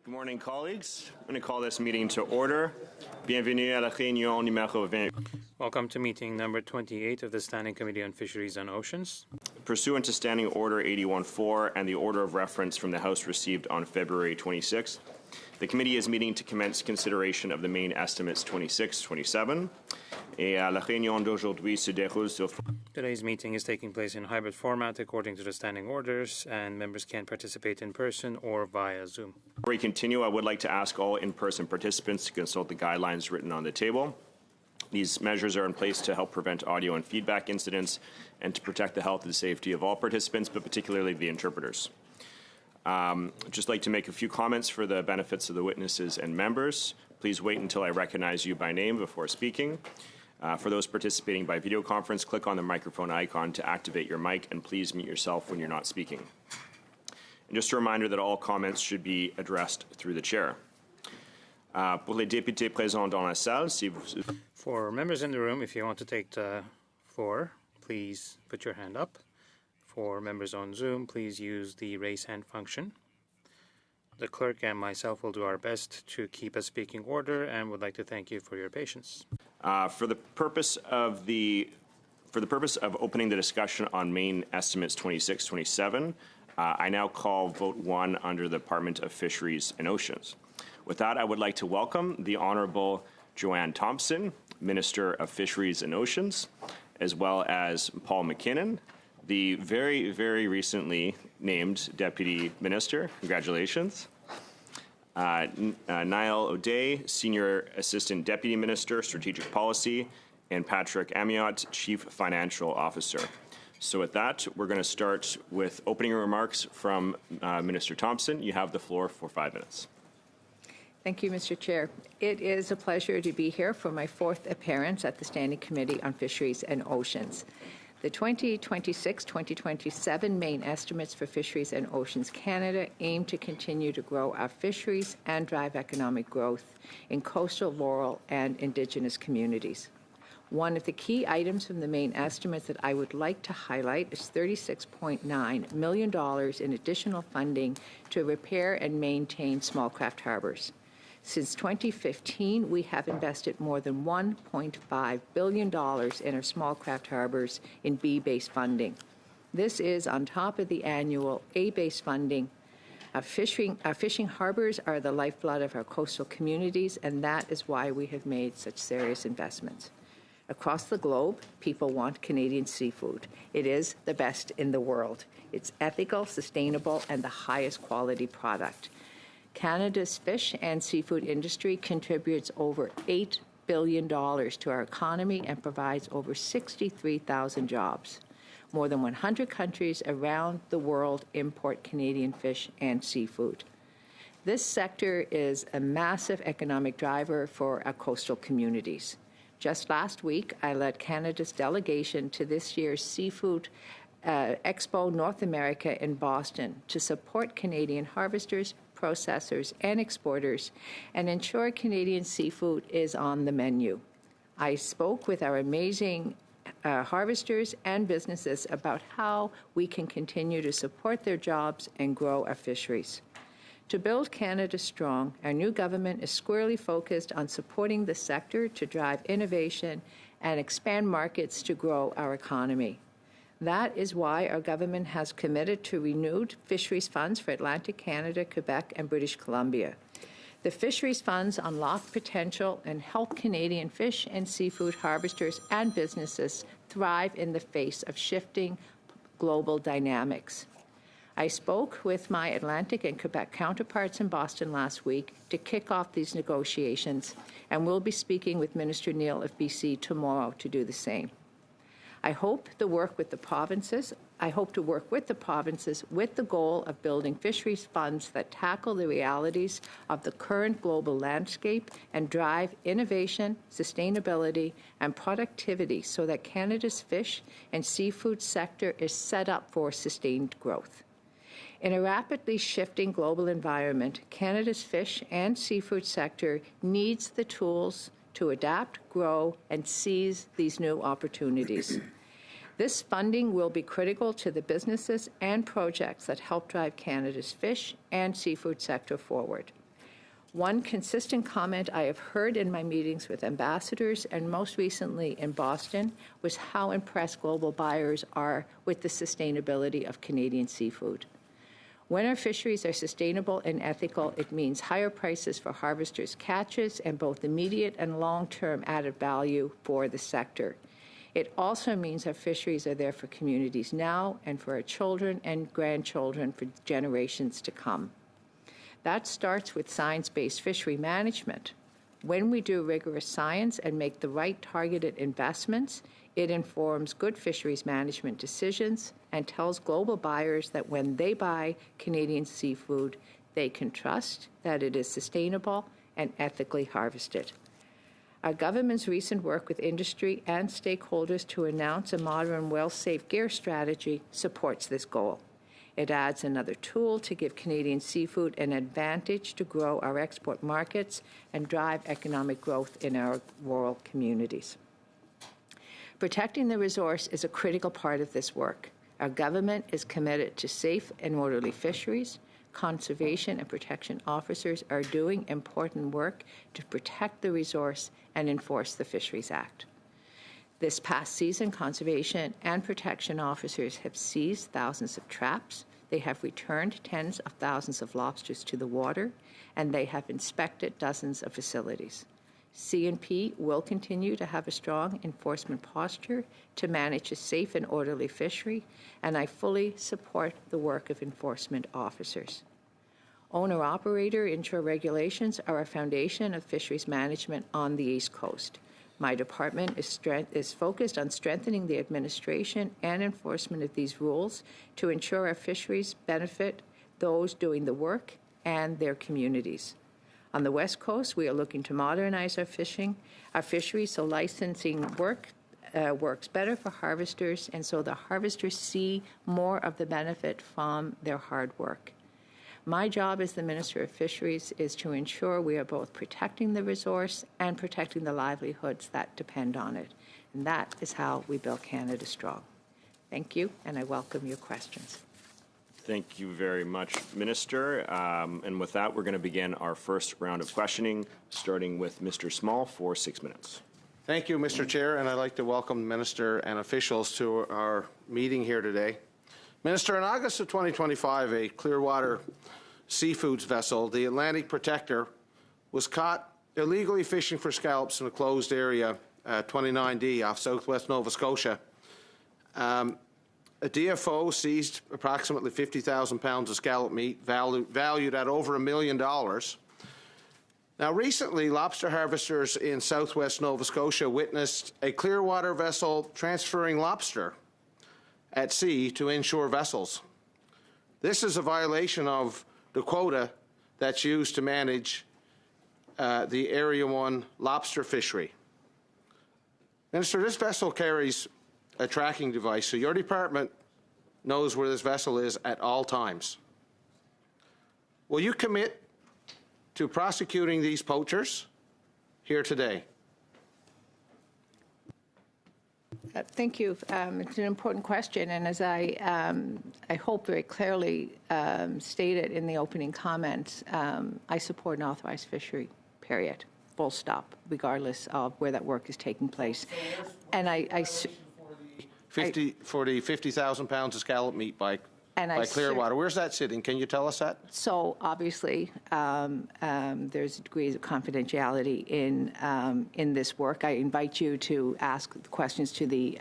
Good morning, colleagues. I'm going to call this meeting to order. Bienvenue à la réunion numéro 20. Welcome to meeting number 28 of the Standing Committee on Fisheries and Oceans. Pursuant to Standing Order 81-4 and the order of reference from the House received on February 26th, the committee is meeting to commence consideration of the main estimates 26-27. Today's meeting is taking place in hybrid format according to the standing orders, and members can participate in person or via Zoom. Before we continue, I would like to ask all in-person participants to consult the guidelines written on the table. These measures are in place to help prevent audio and feedback incidents and to protect the health and safety of all participants, but particularly the interpreters. I'd just like to make a few comments for the benefits of the witnesses and members. Please wait until I recognize you by name before speaking. For those participating by video conference, click on the microphone icon to activate your mic, and please mute yourself when you're not speaking. And just a reminder that all comments should be addressed through the chair. Pour les députés présents dans la salle, si vous... For members in the room, if you want to take the floor, please put your hand up. For members on Zoom, please use the raise hand function. The clerk and myself will do our best to keep a speaking order and would like to thank you for your patience. For the purpose of opening the discussion on main estimates 26-27, I now call vote 1 under the Department of Fisheries and Oceans. With that, I would like to welcome the Honourable Joanne Thompson, Minister of Fisheries and Oceans, as well as Paul McKinnon, the very, very recently named Deputy Minister. Congratulations. Niall O'Day, Senior Assistant Deputy Minister, Strategic Policy, and Patrick Amiot, Chief Financial Officer. So with that, we're going to start with opening remarks from Minister Thompson. You have the floor for 5 minutes. Thank you, Mr. Chair. It is a pleasure to be here for my 4th appearance at the Standing Committee on Fisheries and Oceans. The 2026-2027 main estimates for Fisheries and Oceans Canada aim to continue to grow our fisheries and drive economic growth in coastal, rural, and Indigenous communities. One of the key items from the main estimates that I would like to highlight is $36.9 million in additional funding to repair and maintain small craft harbors. Since 2015, we have invested more than $1.5 billion in our small craft harbors in B-based funding. This is on top of the annual A-based funding. Our fishing harbors are the lifeblood of our coastal communities, and that is why we have made such serious investments. Across the globe, people want Canadian seafood. It is the best in the world. It's ethical, sustainable, and the highest quality product. Canada's fish and seafood industry contributes over $8 billion to our economy and provides over 63,000 jobs. More than 100 countries around the world import Canadian fish and seafood. This sector is a massive economic driver for our coastal communities. Just last week, I led Canada's delegation to this year's Seafood Expo North America in Boston to support Canadian harvesters, processors, and exporters and ensure Canadian seafood is on the menu. I spoke with our amazing harvesters and businesses about how we can continue to support their jobs and grow our fisheries. To build Canada strong, our new government is squarely focused on supporting the sector to drive innovation and expand markets to grow our economy. That is why our government has committed to renewed fisheries funds for Atlantic Canada, Quebec, and British Columbia. The fisheries funds unlock potential and help Canadian fish and seafood harvesters and businesses thrive in the face of shifting global dynamics. I spoke with my Atlantic and Quebec counterparts in Boston last week to kick off these negotiations, and we'll be speaking with Minister Neal of BC tomorrow to do the same. I hope the work with the provinces I hope to work with the provinces with the goal of building fisheries funds that tackle the realities of the current global landscape and drive innovation, sustainability, and productivity so that Canada's fish and seafood sector is set up for sustained growth. In a rapidly shifting global environment, Canada's fish and seafood sector needs the tools to adapt, grow, and seize these new opportunities. This funding will be critical to the businesses and projects that help drive Canada's fish and seafood sector forward. One consistent comment I have heard in my meetings with ambassadors and most recently in Boston was how impressed global buyers are with the sustainability of Canadian seafood. When our fisheries are sustainable and ethical, it means higher prices for harvesters' catches and both immediate and long-term added value for the sector. It also means our fisheries are there for communities now and for our children and grandchildren for generations to come. That starts with science-based fishery management. When we do rigorous science and make the right targeted investments, it informs good fisheries management decisions and tells global buyers that when they buy Canadian seafood, they can trust that it is sustainable and ethically harvested. Our government's recent work with industry and stakeholders to announce a modern, well-safe gear strategy supports this goal. It adds another tool to give Canadian seafood an advantage to grow our export markets and drive economic growth in our rural communities. Protecting the resource is a critical part of this work. Our government is committed to safe and orderly fisheries. Conservation and protection officers are doing important work to protect the resource and enforce the Fisheries Act. This past season, conservation and protection officers have seized thousands of traps, they have returned tens of thousands of lobsters to the water, and they have inspected dozens of facilities. CNP will continue to have a strong enforcement posture to manage a safe and orderly fishery, and I fully support the work of enforcement officers. Owner-operator inshore regulations are a foundation of fisheries management on the East Coast. My department is focused on strengthening the administration and enforcement of these rules to ensure our fisheries benefit those doing the work and their communities. On the West Coast, we are looking to modernize our fisheries so licensing works better for harvesters, and so the harvesters see more of the benefit from their hard work. My job as the Minister of Fisheries is to ensure we are both protecting the resource and protecting the livelihoods that depend on it. And that is how we build Canada strong. Thank you, and I welcome your questions. Thank you very much, Minister. And with that, we're going to begin our first round of questioning, starting with Mr. Small for 6 minutes. Thank you, Mr. Chair, and I'd like to welcome the Minister and officials to our meeting here today. Minister, in August of 2025, a Clearwater Seafoods vessel, the Atlantic Protector, was caught illegally fishing for scallops in a closed area, 29D, off southwest Nova Scotia. A DFO seized approximately 50,000 pounds of scallop meat, valued at over $1 million. Now, recently, lobster harvesters in southwest Nova Scotia witnessed a Clearwater vessel transferring lobster at sea to inshore vessels. This is a violation of the quota that's used to manage the Area 1 lobster fishery. Minister, this vessel carries a tracking device, so your department knows where this vessel is at all times. Will you commit to prosecuting these poachers here today? Thank you. It's an important question, and as I hope very clearly stated in the opening comments, I support an authorized fishery, period, full stop, regardless of where that work is taking place. And for the 50,000 pounds of scallop meat by Clearwater. Where's that sitting? Can you tell us that? So obviously, there's degrees of confidentiality in this work. I invite you to ask questions to the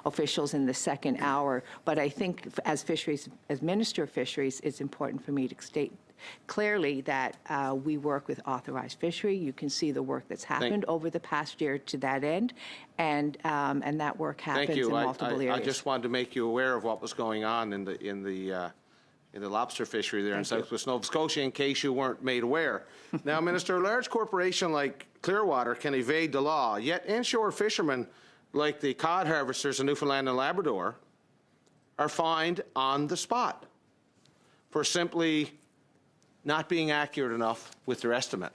officials in the second hour. But I think, as Minister of Fisheries, it's important for me to state clearly that we work with authorized fishery. You can see the work that's happened over the past year to that end, and that work happens Thank you. in multiple areas. I just wanted to make you aware of what was going on in the lobster fishery there in Southwest Nova Scotia, in case you weren't made aware. Now, Minister, a large corporation like Clearwater can evade the law, yet inshore fishermen like the cod harvesters in Newfoundland and Labrador are fined on the spot for simply not being accurate enough with their estimate.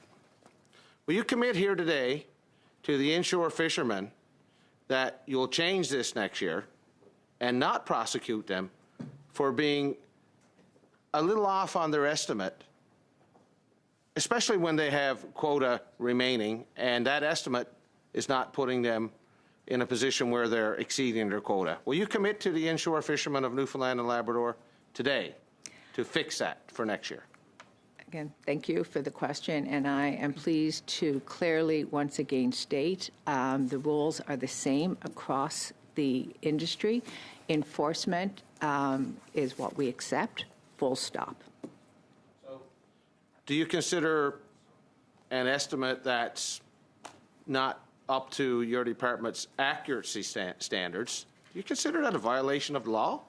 Will you commit here today to the inshore fishermen that you'll change this next year and not prosecute them for being a little off on their estimate, especially when they have quota remaining and that estimate is not putting them in a position where they're exceeding their quota? Will you commit to the inshore fishermen of Newfoundland and Labrador today to fix that for next year? Again, thank you for the question, and I am pleased to clearly once again state the rules are the same across the industry. Enforcement is what we accept, full stop. So, do you consider an estimate that's not up to your department's accuracy standards? Do you consider that a violation of the law?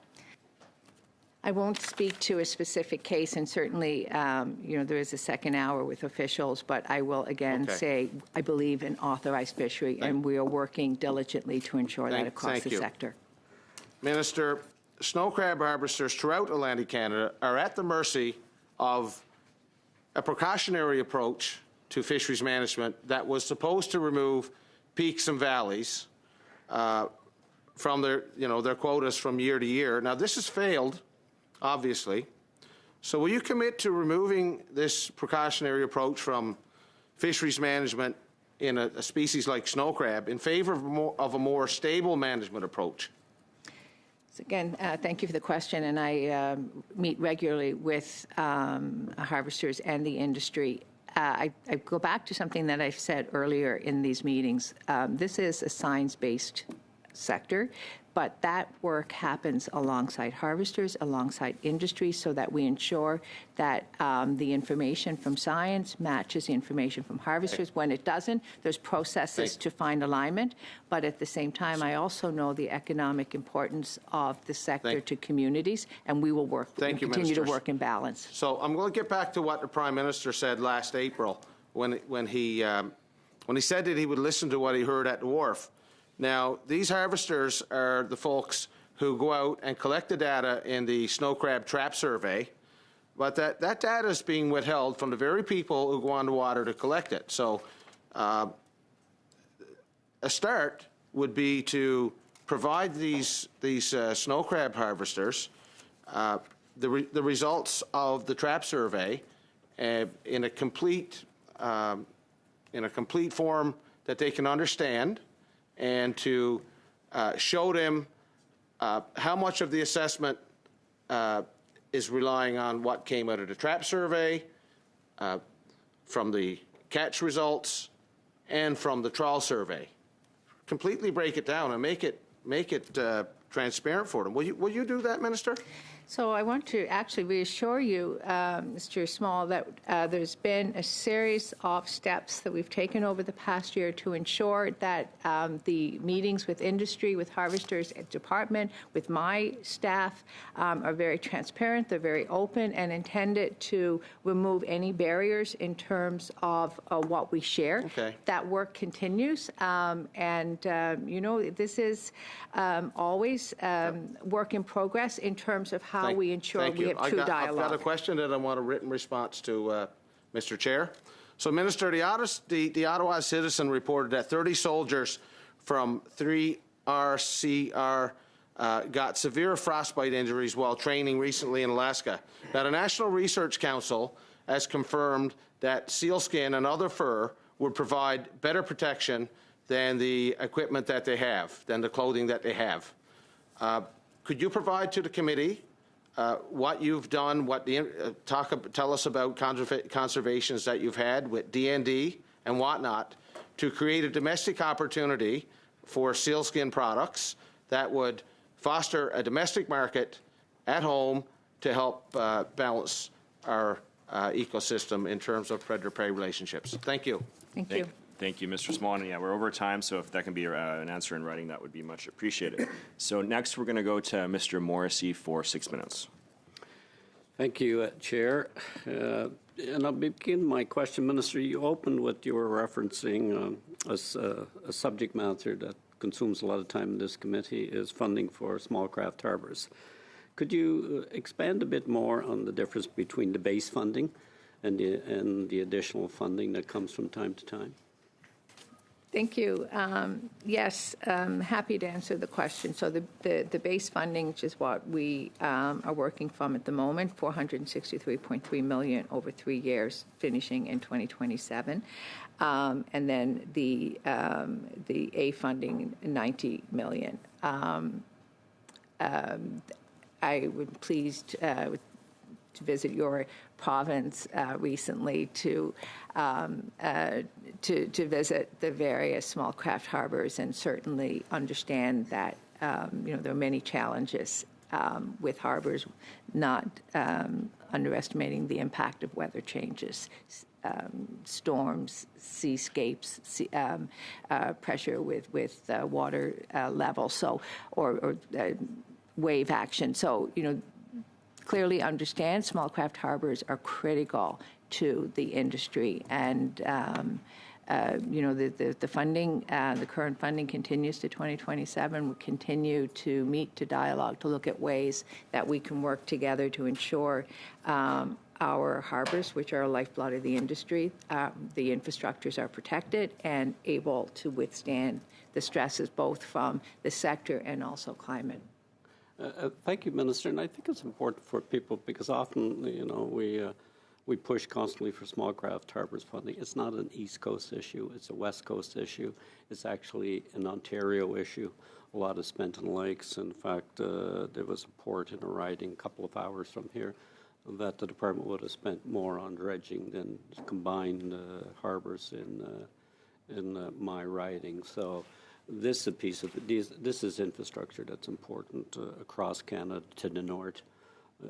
I won't speak to a specific case, and certainly, there is a second hour with officials, but I will again say I believe in authorized fishery, and we are working diligently to ensure that across the sector. Minister, snow crab harvesters throughout Atlantic Canada are at the mercy of a precautionary approach to fisheries management that was supposed to remove peaks and valleys from their quotas from year to year. Now, this has failed, obviously. So will you commit to removing this precautionary approach from fisheries management in a species like snow crab in favor of a more stable management approach? So again, thank you for the question, and I meet regularly with harvesters and the industry. I go back to something that I've said earlier in these meetings. This is a science-based sector, but that work happens alongside harvesters, alongside industry, so that we ensure that the information from science matches the information from harvesters. When it doesn't, there's processes to find alignment, but at the same time, I also know the economic importance of the sector to communities, and we will work, continue to work in balance. So I'm going to get back to what the Prime Minister said last April when he said that he would listen to what he heard at the wharf. Now, these harvesters are the folks who go out and collect the data in the snow crab trap survey, but that data is being withheld from the very people who go on the water to collect it. So a start would be to provide these snow crab harvesters the results of the trap survey in a complete form that they can understand, and to show them how much of the assessment is relying on what came out of the trap survey, from the catch results, and from the trawl survey. Completely break it down and make it transparent for them. Will you do that, Minister? So I want to actually reassure you, Mr. Small, that there's been a series of steps that we've taken over the past year to ensure that the meetings with industry, with harvesters at department, with my staff are very transparent, they're very open, and intended to remove any barriers in terms of what we share. Okay. That work continues, this is always work in progress in terms of how we ensure we have true dialogue. I've got a question that I want a written response to, Mr. Chair. So, Minister, the Ottawa Citizen reported that 30 soldiers from 3RCR got severe frostbite injuries while training recently in Alaska. Now, the National Research Council has confirmed that sealskin and other fur would provide better protection than the equipment that they have, than the clothing that they have. Could you provide to the committee what you've done, tell us about conservations that you've had with DND and whatnot to create a domestic opportunity for sealskin products that would foster a domestic market at home to help balance our ecosystem in terms of predator-prey relationships. Thank you. Thank you. Thank you, Mr. Small. Yeah, we're over time, so if that can be an answer in writing, that would be much appreciated. So next, we're going to go to Mr. Morrissey for 6 minutes. Thank you, Chair. And I'll begin my question, Minister. You opened with your referencing a subject matter that consumes a lot of time in this committee is funding for small craft harbors. Could you expand a bit more on the difference between the base funding and the additional funding that comes from time to time? Thank you. Yes, happy to answer the question. So the base funding, which is what we are working from at the moment, $463.3 million over 3 years, finishing in 2027, and then the A funding, $90 million. I was pleased to visit your province recently to visit the various small craft harbors and certainly understand that there are many challenges with harbors, not underestimating the impact of weather changes, storms, seascapes, pressure with water level, or wave action. So clearly understand small craft harbors are critical to the industry, and the funding, the current funding continues to 2027. We continue to meet, to dialogue, to look at ways that we can work together to ensure our harbors, which are a lifeblood of the industry, the infrastructures are protected and able to withstand the stresses both from the sector and also climate. Thank you, Minister. And I think it's important for people because often, we push constantly for small craft harbors funding. It's not an East Coast issue. It's a West Coast issue. It's actually an Ontario issue. A lot is spent in lakes. In fact, there was a port in a riding a couple of hours from here that the department would have spent more on dredging than combined harbors in my riding. So this is a piece of it. This is infrastructure that's important across Canada to the north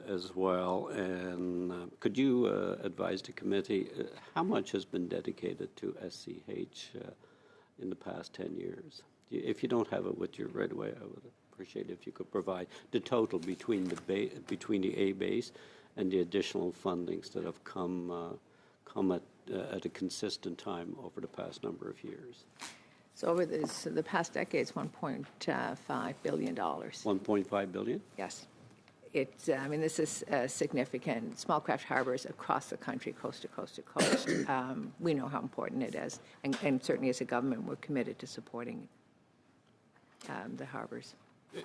as well. And could you advise the committee how much has been dedicated to SCH in the past 10 years? If you don't have it with you right away, I would appreciate it if you could provide the total between the A base and the additional fundings that have come at a consistent time over the past number of years. So over the past decade, it's $1.5 billion. $1.5 billion? Yes. This is significant. Small craft harbors across the country, coast to coast to coast. We know how important it is. And certainly as a government, we're committed to supporting the harbors.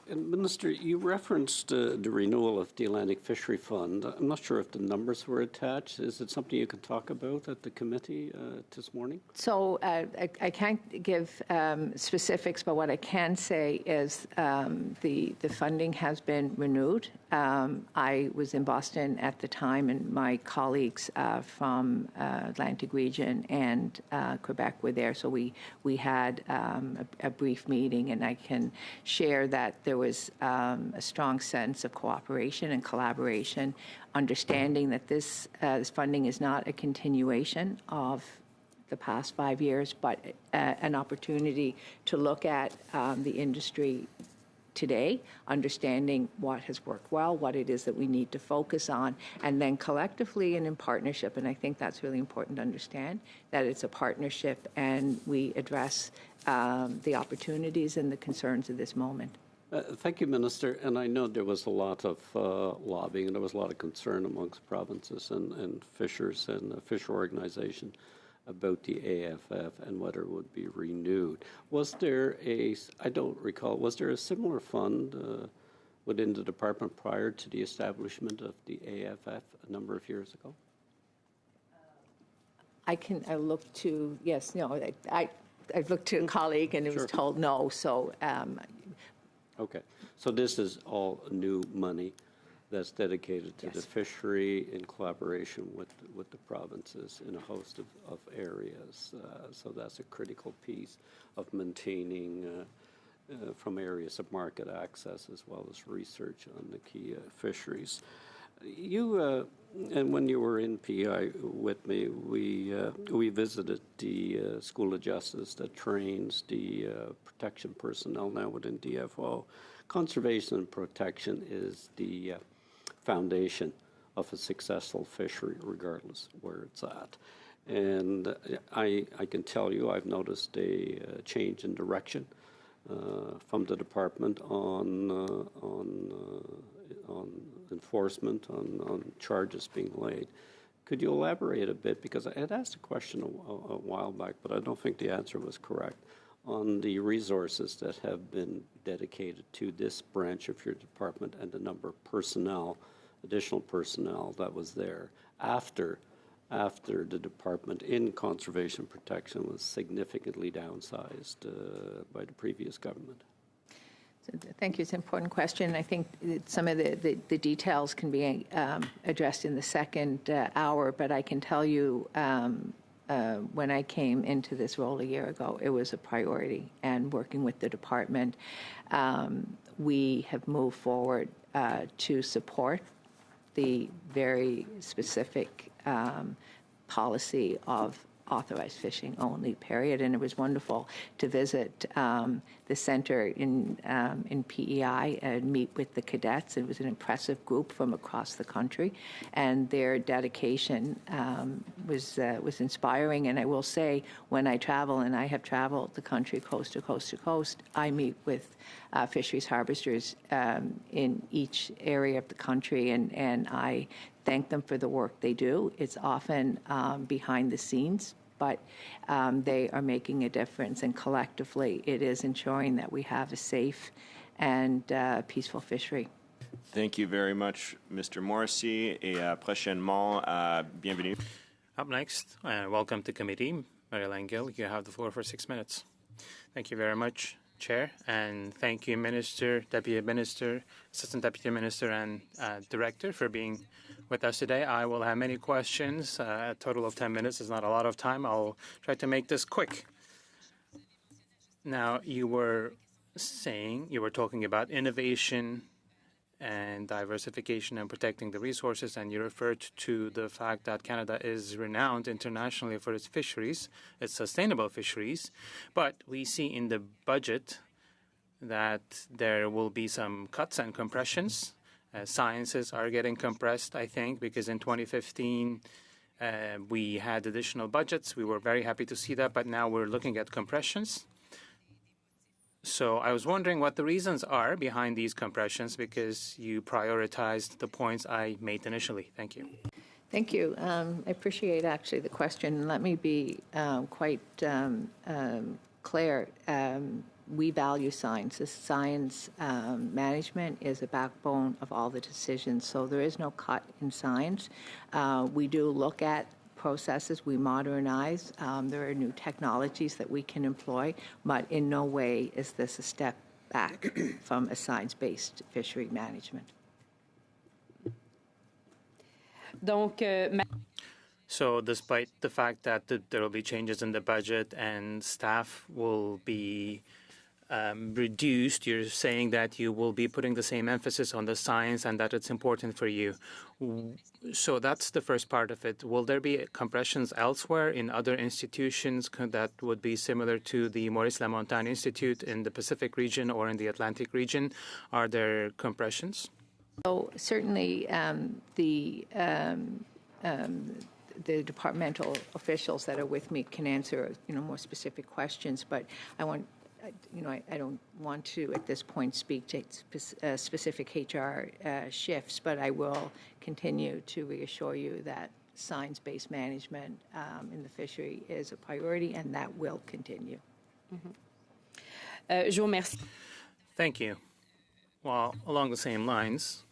And Minister, you referenced the renewal of the Atlantic Fishery Fund. I'm not sure if the numbers were attached. Is it something you can talk about at the committee this morning? So I can't give specifics, but what I can say is the funding has been renewed. I was in Boston at the time, and my colleagues from Atlantic Region and Quebec were there. So we had a brief meeting, and I can share that there was a strong sense of cooperation and collaboration, understanding that this funding is not a continuation of the past 5 years, but an opportunity to look at the industry today, understanding what has worked well, what it is that we need to focus on, and then collectively and in partnership. And I think that's really important to understand, that it's a partnership and we address the opportunities and the concerns of this moment. Thank you, Minister. And I know there was a lot of lobbying and there was a lot of concern amongst provinces and fishers and the fisher organization about the AFF and whether it would be renewed. Was there I don't recall, was there a similar fund within the department prior to the establishment of the AFF a number of years ago? I looked to a colleague and it was told no, so... Okay, so this is all new money that's dedicated to the fishery in collaboration with the provinces in a host of areas. So that's a critical piece of maintaining from areas of market access as well as research on the key fisheries. You And when you were in PEI with me, we visited the School of Justice that trains the protection personnel now within DFO. Conservation and protection is the foundation of a successful fishery, regardless where it's at. And I can tell you, I've noticed a change in direction from the department on enforcement, on charges being laid. Could you elaborate a bit? Because I had asked a question a while back, but I don't think the answer was correct, on the resources that have been dedicated to this branch of your department and the number of personnel, additional personnel that was there after the department in conservation protection was significantly downsized by the previous government. Thank you. It's an important question. I think some of the details can be addressed in the second hour, but I can tell you when I came into this role a year ago, it was a priority. And working with the department, we have moved forward to support the very specific policy of authorized fishing only, period. And it was wonderful to visit the center in PEI and meet with the cadets. It was an impressive group from across the country, and their dedication was inspiring. And I will say, when I travel, and I have traveled the country coast to coast to coast, I meet with fisheries harvesters in each area of the country, and I thank them for the work they do. It's often behind the scenes, but they are making a difference. And collectively, it is ensuring that we have a safe and peaceful fishery. Thank you very much, Mr. Morrissey. Et prochainement, bienvenue. Up next, welcome to committee. Marilyn Gill, you have the floor for 6 minutes. Thank you very much, Chair, and thank you, Minister, Deputy Minister, Assistant Deputy Minister, and Director for being with us today. I will have many questions. A total of 10 minutes is not a lot of time. I'll try to make this quick. Now, you were talking about innovation and diversification and protecting the resources, and you referred to the fact that Canada is renowned internationally for its fisheries, its sustainable fisheries. But we see in the budget that there will be some cuts and compressions. Sciences are getting compressed, I think, because in 2015 we had additional budgets. We were very happy to see that, but now we're looking at compressions. So I was wondering what the reasons are behind these compressions, because you prioritized the points I made initially. Thank you. Thank you. I appreciate, actually, the question. Let me be quite clear. We value science. Science management is a backbone of all the decisions, so there is no cut in science. We do look at processes, we modernize. There are new technologies that we can employ, but in no way is this a step back from a science-based fishery management. So despite the fact that there will be changes in the budget and staff will be reduced, you're saying that you will be putting the same emphasis on the science and that it's important for you. So that's the first part of it. Will there be compressions elsewhere in other institutions that would be similar to the Maurice Lamontagne Institute in the Pacific region or in the Atlantic region? Are there compressions? So certainly the departmental officials that are with me can answer more specific questions, but I don't want to at this point speak to specific HR shifts, but I will continue to reassure you that science-based management in the fishery is a priority, and that will continue. Thank you. Well, along the same lines,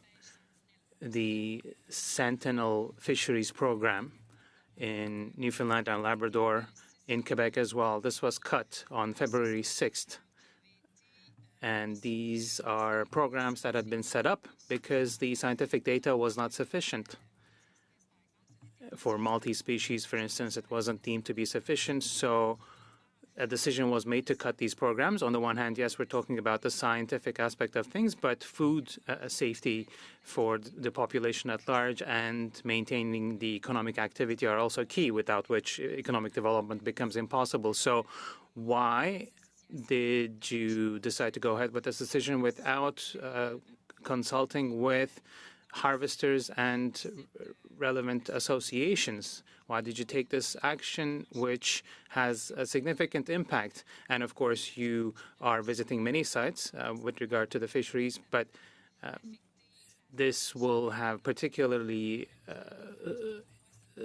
the Sentinel Fisheries Program in Newfoundland and Labrador, in Quebec as well, this was cut on February 6th. And these are programs that had been set up because the scientific data was not sufficient. For multi-species, for instance, it wasn't deemed to be sufficient, so a decision was made to cut these programs. On the one hand, yes, we're talking about the scientific aspect of things, but food safety for the population at large and maintaining the economic activity are also key, without which economic development becomes impossible. So why did you decide to go ahead with this decision without consulting with harvesters and relevant associations? Why did you take this action, which has a significant impact? And of course, you are visiting many sites with regard to the fisheries, but this will have particularly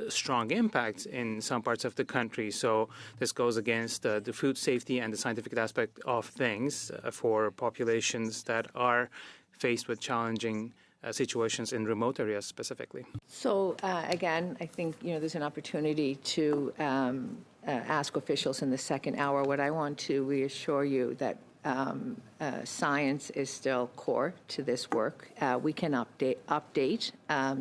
strong impacts in some parts of the country. So this goes against the food safety and the scientific aspect of things for populations that are faced with challenging situations in remote areas specifically. So again, I think there's an opportunity to ask officials in the second hour. What I want to reassure you that science is still core to this work. We can update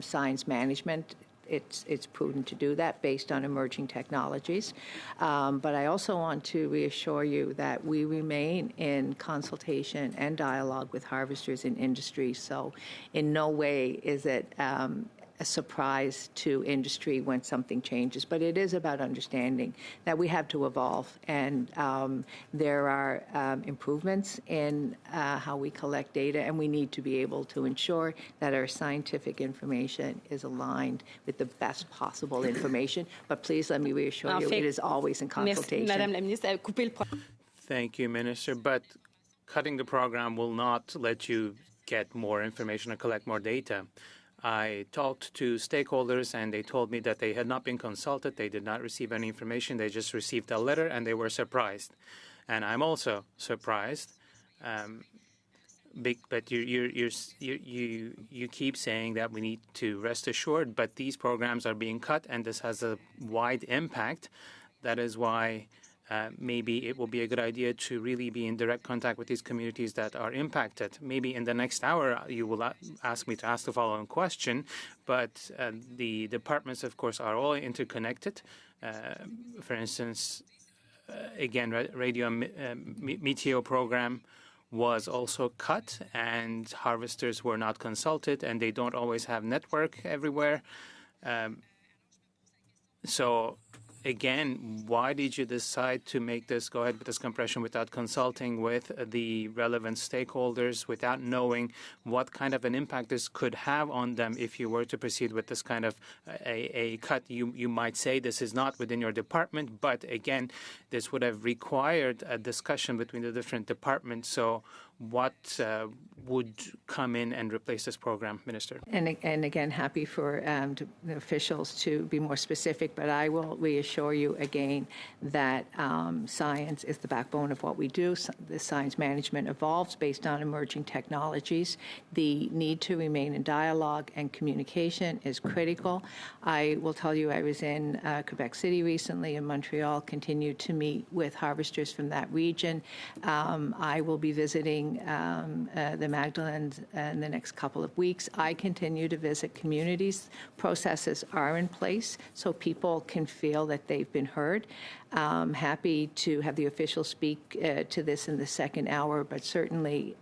science management. It's prudent to do that based on emerging technologies. But I also want to reassure you that we remain in consultation and dialogue with harvesters in industry. So in no way is it a surprise to industry when something changes. But it is about understanding that we have to evolve. And there are improvements in how we collect data, and we need to be able to ensure that our scientific information is aligned with the best possible information. But please let me reassure you, it is always in consultation. Madame la ministre, a coupé le programme. Thank you, Minister. But cutting the program will not let you get more information or collect more data. I talked to stakeholders, and they told me that they had not been consulted. They did not receive any information. They just received a letter, and they were surprised. And I'm also surprised. But you keep saying that we need to rest assured, but these programs are being cut, and this has a wide impact. That is why maybe it will be a good idea to really be in direct contact with these communities that are impacted. Maybe in the next hour you will ask me to ask the following question, but the departments, of course, are all interconnected. For instance, again, radio meteo program was also cut, and harvesters were not consulted, and they don't always have network everywhere. So again, why did you decide to go ahead with this compression without consulting with the relevant stakeholders, without knowing what kind of an impact this could have on them if you were to proceed with this kind of a cut? You might say this is not within your department, but again, this would have required a discussion between the different departments. So what would come in and replace this program, Minister? And again, happy for the officials to be more specific, but I will reassure you again that science is the backbone of what we do. The science management evolves based on emerging technologies. The need to remain in dialogue and communication is critical. I will tell you, I was in Quebec City recently, in Montreal, continued to meet with harvesters from that region. I will be visiting the Magdalens in the next couple of weeks. I continue to visit communities. Processes are in place so people can feel that they've been heard. Happy to have the officials speak to this in the second hour, but certainly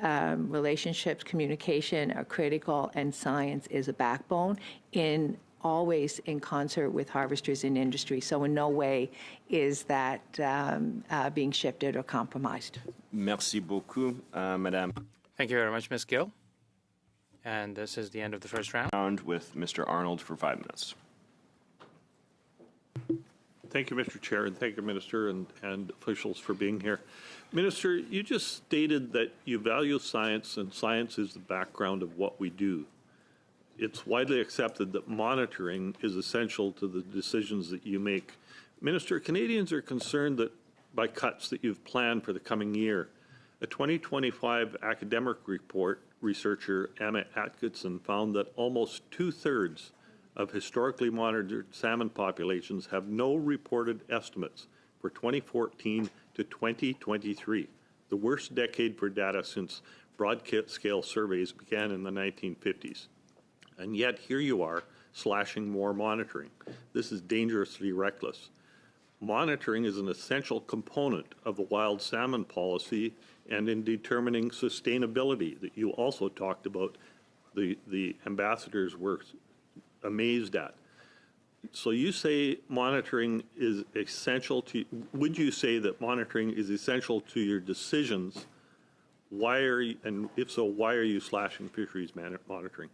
relationships, communication are critical, and science is a backbone always in concert with harvesters in industry. So in no way is that being shifted or compromised. Merci beaucoup, Madame. Thank you very much, Ms. Gill. And this is the end of the first round. With Mr. Arnold for 5 minutes. Thank you, Mr. Chair, and thank you, Minister, and officials for being here. Minister, you just stated that you value science, and science is the background of what we do. It's widely accepted that monitoring is essential to the decisions that you make. Minister, Canadians are concerned that by cuts that you've planned for the coming year. A 2025 academic report, researcher Emma Atkinson found that almost 2/3 of historically monitored salmon populations have no reported estimates for 2014 to 2023, the worst decade for data since broad-scale surveys began in the 1950s. And yet here you are slashing more monitoring. This is dangerously reckless. monitoring is an essential component of the wild salmon policy and in determining sustainability that you also talked about. The ambassadors were amazed at. So you say monitoring is essential to, would you say that monitoring is essential to your decisions? Why are you, and if so, why are you slashing fisheries monitoring?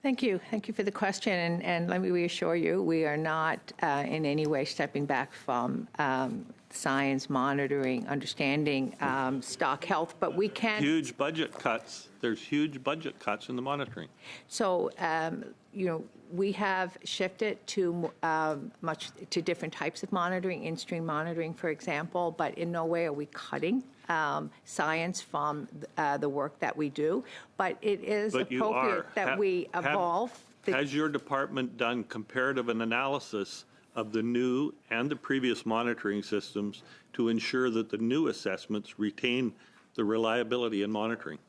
Thank you. Thank you for the question. And let me reassure you, we are not in any way stepping back from science, monitoring, understanding stock health, but we can. Huge budget cuts. There's huge budget cuts in the monitoring. So, we have shifted to to different types of monitoring, in-stream monitoring, for example, but in no way are we cutting science from the work that we do. But it is appropriate that we evolve. Has your department done comparative analysis of the new and the previous monitoring systems to ensure that the new assessments retain the reliability in monitoring?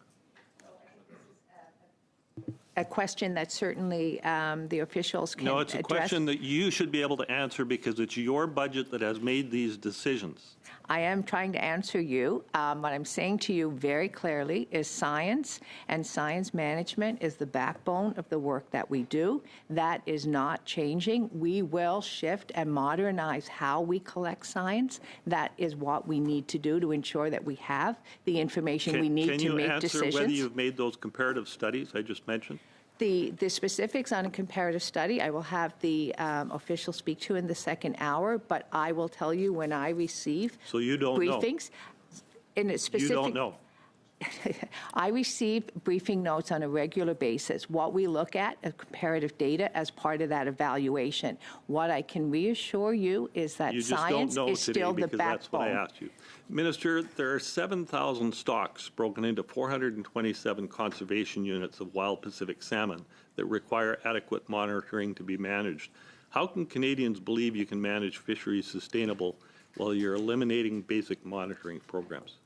A question that certainly the officials can address. No, it's a question that you should be able to answer because it's your budget that has made these decisions. I am trying to answer you. What I'm saying to you very clearly is science and science management is the backbone of the work that we do. That is not changing. We will shift and modernize how we collect science. That is what we need to do to ensure that we have the information we need to make decisions. Can you answer whether you've made those comparative studies I just mentioned? The specifics on a comparative study, I will have the official speak to in the second hour, but I will tell you when I receive So you don't briefings. In a specific, You don't know. I receive briefing notes on a regular basis. What we look at is comparative data as part of that evaluation. What I can reassure you is that You just science don't know is today still the because that's what I backbone. asked you. Minister, there are 7,000 stocks broken into 427 conservation units of wild Pacific salmon that require adequate monitoring to be managed. How can Canadians believe you can manage fisheries sustainable while you're eliminating basic monitoring programs?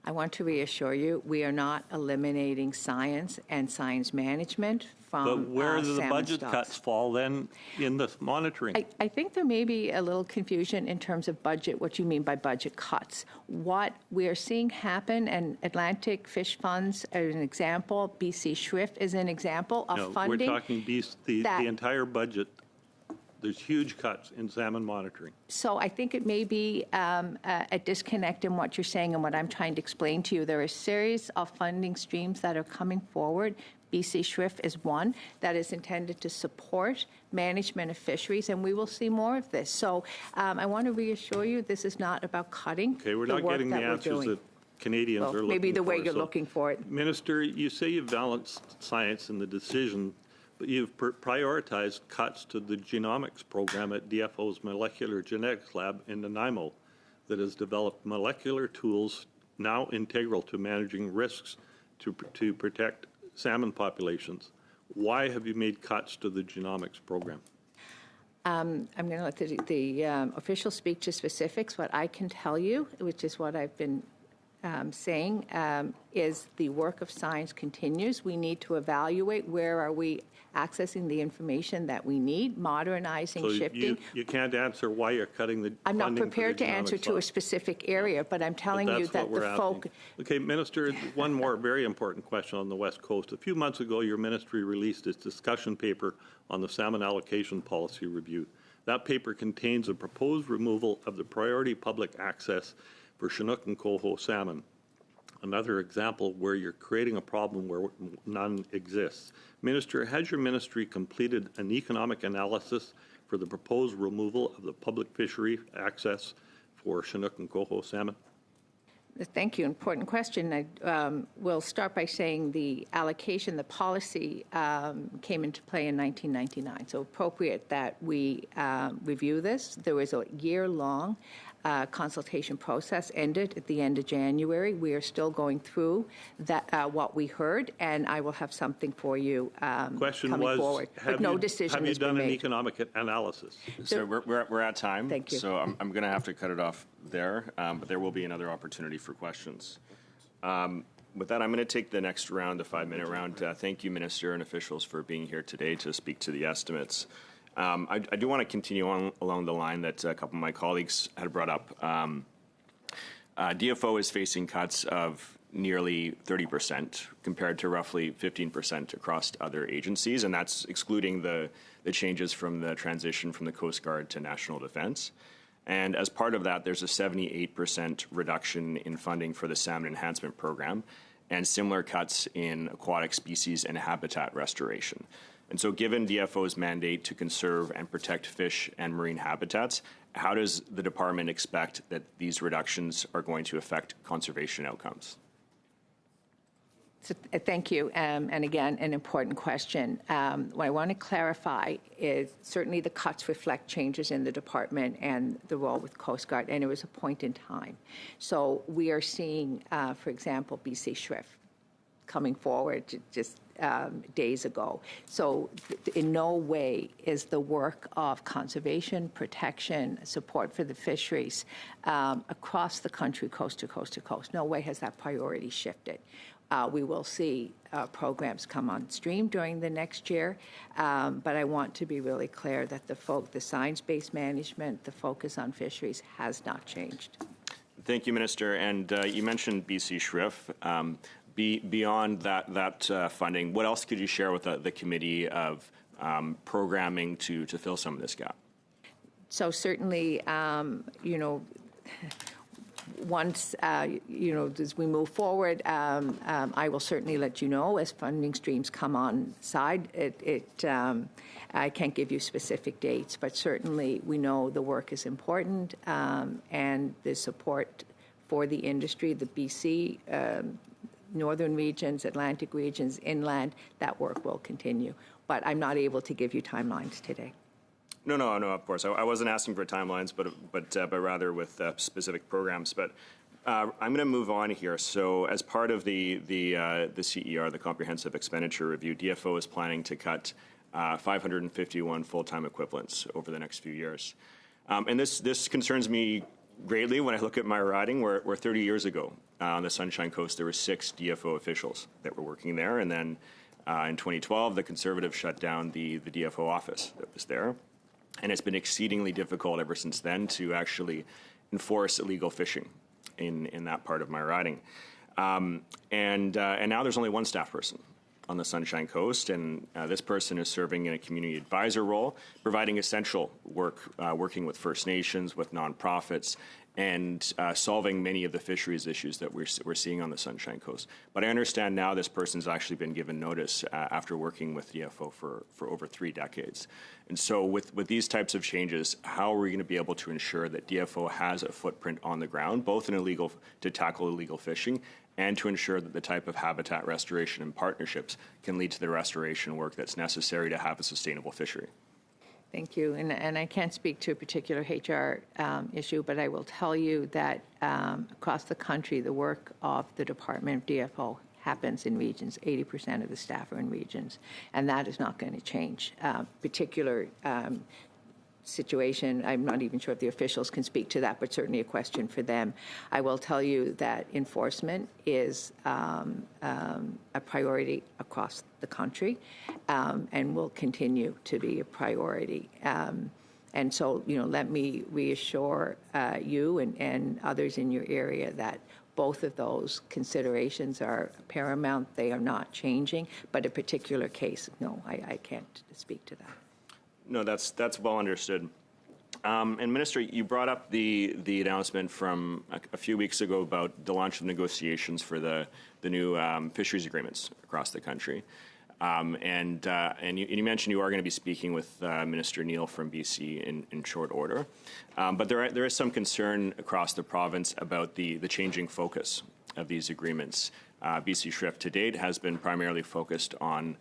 I want to reassure you, we are not eliminating science and science management from But where do the salmon budget stocks. cuts fall then in the monitoring? I think there may be a little confusion in terms of budget, what you mean by budget cuts. What we are seeing happen, and Atlantic Fish Funds are an example, BC Shrift is an example of No, funding. we're talking the entire budget. There's huge cuts in salmon monitoring. So I think it may be a disconnect in what you're saying and what I'm trying to explain to you. There are a series of funding streams that are coming forward. BC Shrift is one that is intended to support management of fisheries, and we will see more of this. So I want to reassure you, this is not about cutting Okay, we're the not work getting that the we're answers doing. that Canadians are looking for. Maybe the way you're So, looking for it. Minister, you say you've balanced science in the decision, but you've prioritized cuts to the genomics program at DFO's Molecular Genetics Lab in Nanaimo that has developed molecular tools now integral to managing risks to protect salmon populations. Why have you made cuts to the genomics program? I'm going to let the official speak to specifics. What I can tell you, which is what I've been saying, is the work of science continues. We need to evaluate where are we accessing the information that we need, modernizing, So shifting. you can't answer why you're cutting the I'm not funding for prepared the to answer genomics to a lab. specific area, but I'm telling you That's that what the we're focus. asking. Okay, Minister, one more very important question on the West Coast. A few months ago, your ministry released its discussion paper on the salmon allocation policy review. That paper contains a proposed removal of the priority public access for Chinook and coho salmon. Another example where you're creating a problem where none exists. Minister, has your ministry completed an economic analysis for the proposed removal of the public fishery access for Chinook and coho salmon? Thank you. Important question. I will start by saying the allocation, the policy came into play in 1999. So appropriate that we review this. There was a year-long consultation process, ended at the end of January. We are still going through that what we heard, and I will have something for you Question coming was, forward. But no decision have you has been done an made. economic analysis? So we're at time. Thank you. So I'm going to have to cut it off there, but there will be another opportunity for questions. With that, I'm going to take the next round, the 5-minute round. Thank you, Minister and officials, for being here today to speak to the estimates. I do want to continue on along the line that a couple of my colleagues had brought up. DFO is facing cuts of nearly 30% compared to roughly 15% across other agencies, and that's excluding the changes from the transition from the Coast Guard to National Defence. And as part of that, there's a 78% reduction in funding for the Salmon Enhancement Program and similar cuts in aquatic species and habitat restoration. And so given DFO's mandate to conserve and protect fish and marine habitats, how does the department expect that these reductions are going to affect conservation outcomes? So, thank you. And again, an important question. What I want to clarify is certainly the cuts reflect changes in the department and the role with Coast Guard, and it was a point in time. So we are seeing, for example, BC Shrift coming forward just days ago. So in no way is the work of conservation, protection, support for the fisheries across the country, coast to coast to coast. No way has that priority shifted. We will see programs come on stream during the next year, but I want to be really clear that the science-based management, the focus on fisheries has not changed. Thank you, Minister. And you mentioned BC Shrift. Beyond that funding, what else could you share with the committee of programming to fill some of this gap? So certainly, once, as we move forward, I will certainly let you know as funding streams come on side. I can't give you specific dates, but certainly we know the work is important and the support for the industry, the BC, northern regions, Atlantic regions, inland, that work will continue. But I'm not able to give you timelines today. No, of course. I wasn't asking for timelines, but rather with specific programs. But I'm going to move on here. So as part of the CER, the Comprehensive Expenditure Review, DFO is planning to cut 551 full-time equivalents over the next few years. And this concerns me greatly when I look at my riding, where 30 years ago on the Sunshine Coast, there were 6 DFO officials that were working there. And then in 2012, the Conservatives shut down the DFO office that was there. And it's been exceedingly difficult ever since then to actually enforce illegal fishing in that part of my riding. And now there's only one staff person on the Sunshine Coast, and this person is serving in a community advisor role, providing essential work, working with First Nations, with nonprofits, and solving many of the fisheries issues that we're seeing on the Sunshine Coast. But I understand now this person's actually been given notice after working with DFO for over 3 decades. And so with these types of changes, how are we going to be able to ensure that DFO has a footprint on the ground, both to tackle illegal fishing and to ensure that the type of habitat restoration and partnerships can lead to the restoration work that's necessary to have a sustainable fishery? Thank you. And I can't speak to a particular HR issue, but I will tell you that across the country, the work of the Department of DFO happens in regions. 80% of the staff are in regions, and that is not going to change. Particular situation, I'm not even sure if the officials can speak to that, but certainly a question for them. I will tell you that enforcement is a priority across the country and will continue to be a priority. And so, let me reassure you and others in your area that both of those considerations are paramount. They are not changing, but a particular case, no, I can't speak to that. No, that's well understood. And Minister, you brought up the announcement from a few weeks ago about the launch of negotiations for the new fisheries agreements across the country. And you mentioned you are going to be speaking with Minister Neal from BC in short order. But there is some concern across the province about the changing focus of these agreements. BC Shrift to date has been primarily focused on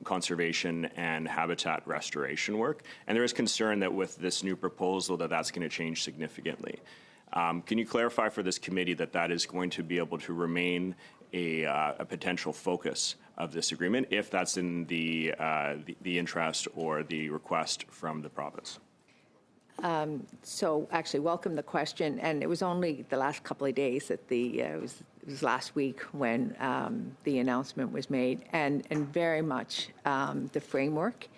conservation and habitat restoration work, and there is concern that with this new proposal that's going to change significantly. Can you clarify for this committee that is going to be able to remain a potential focus of this agreement if that's in the interest or the request from the province? So actually, welcome the question, and it was only the last couple of days that it was last week when the announcement was made, and very much the framework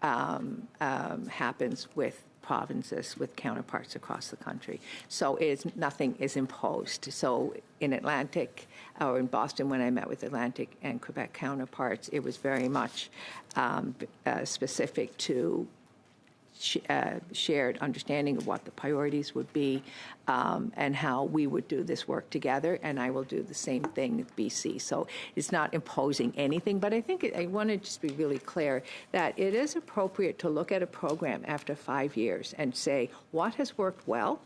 happens with provinces, with counterparts across the country. So nothing is imposed. So in Atlantic, or in Boston, when I met with Atlantic and Quebec counterparts, it was very much specific to shared understanding of what the priorities would be and how we would do this work together, and I will do the same thing with BC. So it's not imposing anything, but I think I want to just be really clear that it is appropriate to look at a program after 5 years and say, what has worked well?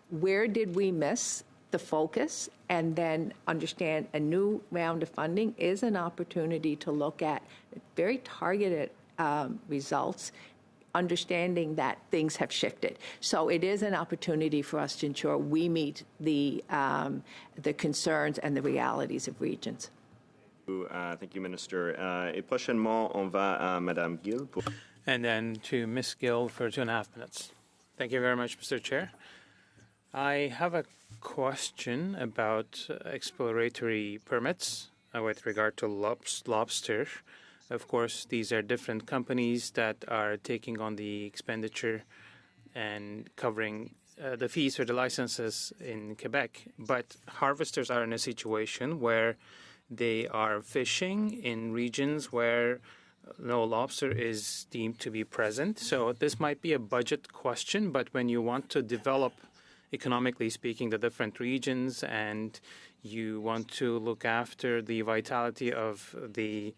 Where did we miss the focus? And then understand a new round of funding is an opportunity to look at very targeted results, understanding that things have shifted. So it is an opportunity for us to ensure we meet the concerns and the realities of regions. Thank you, Minister. Et prochainement, on va à Madame Gill. And then to Ms. Gill for 2.5 minutes. Thank you very much, Mr. Chair. I have a question about exploratory permits with regard to lobster. Of course, these are different companies that are taking on the expenditure and covering the fees for the licenses in Quebec. But harvesters are in a situation where they are fishing in regions where no lobster is deemed to be present. So this might be a budget question, but when you want to develop, economically speaking, the different regions and you want to look after the vitality of the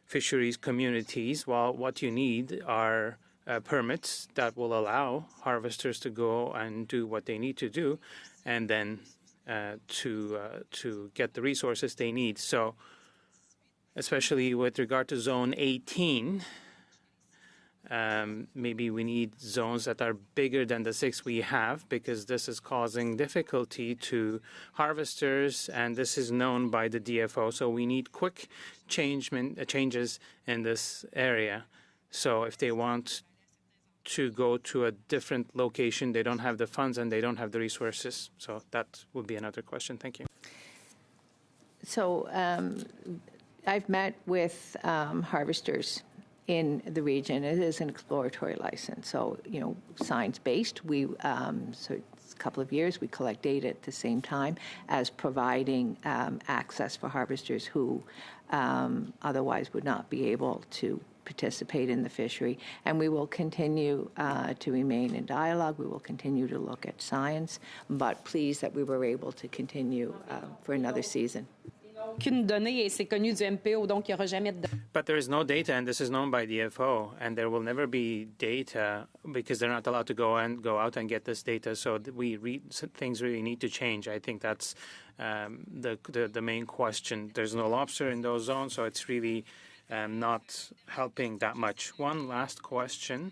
fisheries communities, well, what you need are permits that will allow harvesters to go and do what they need to do, and then to get the resources they need. So, especially with regard to Zone 18, maybe we need zones that are bigger than the 6 we have, because this is causing difficulty to harvesters, and this is known by the DFO. So we need quick changes in this area. So if they want to go to a different location, they don't have the funds and they don't have the resources. So that would be another question. Thank you. So I've met with harvesters in the region. It is an exploratory license, so science-based. We so it's a couple of years we collect data at the same time as providing access for harvesters who otherwise would not be able to participate in the fishery. And we will continue to remain in dialogue. We will continue to look at science, but pleased that we were able to continue for another season. But there is no data, and this is known by DFO, and there will never be data because they're not allowed to go out and get this data. So things really need to change. I think that's the main question. There's no lobster in those zones, so it's really not helping that much. One last question.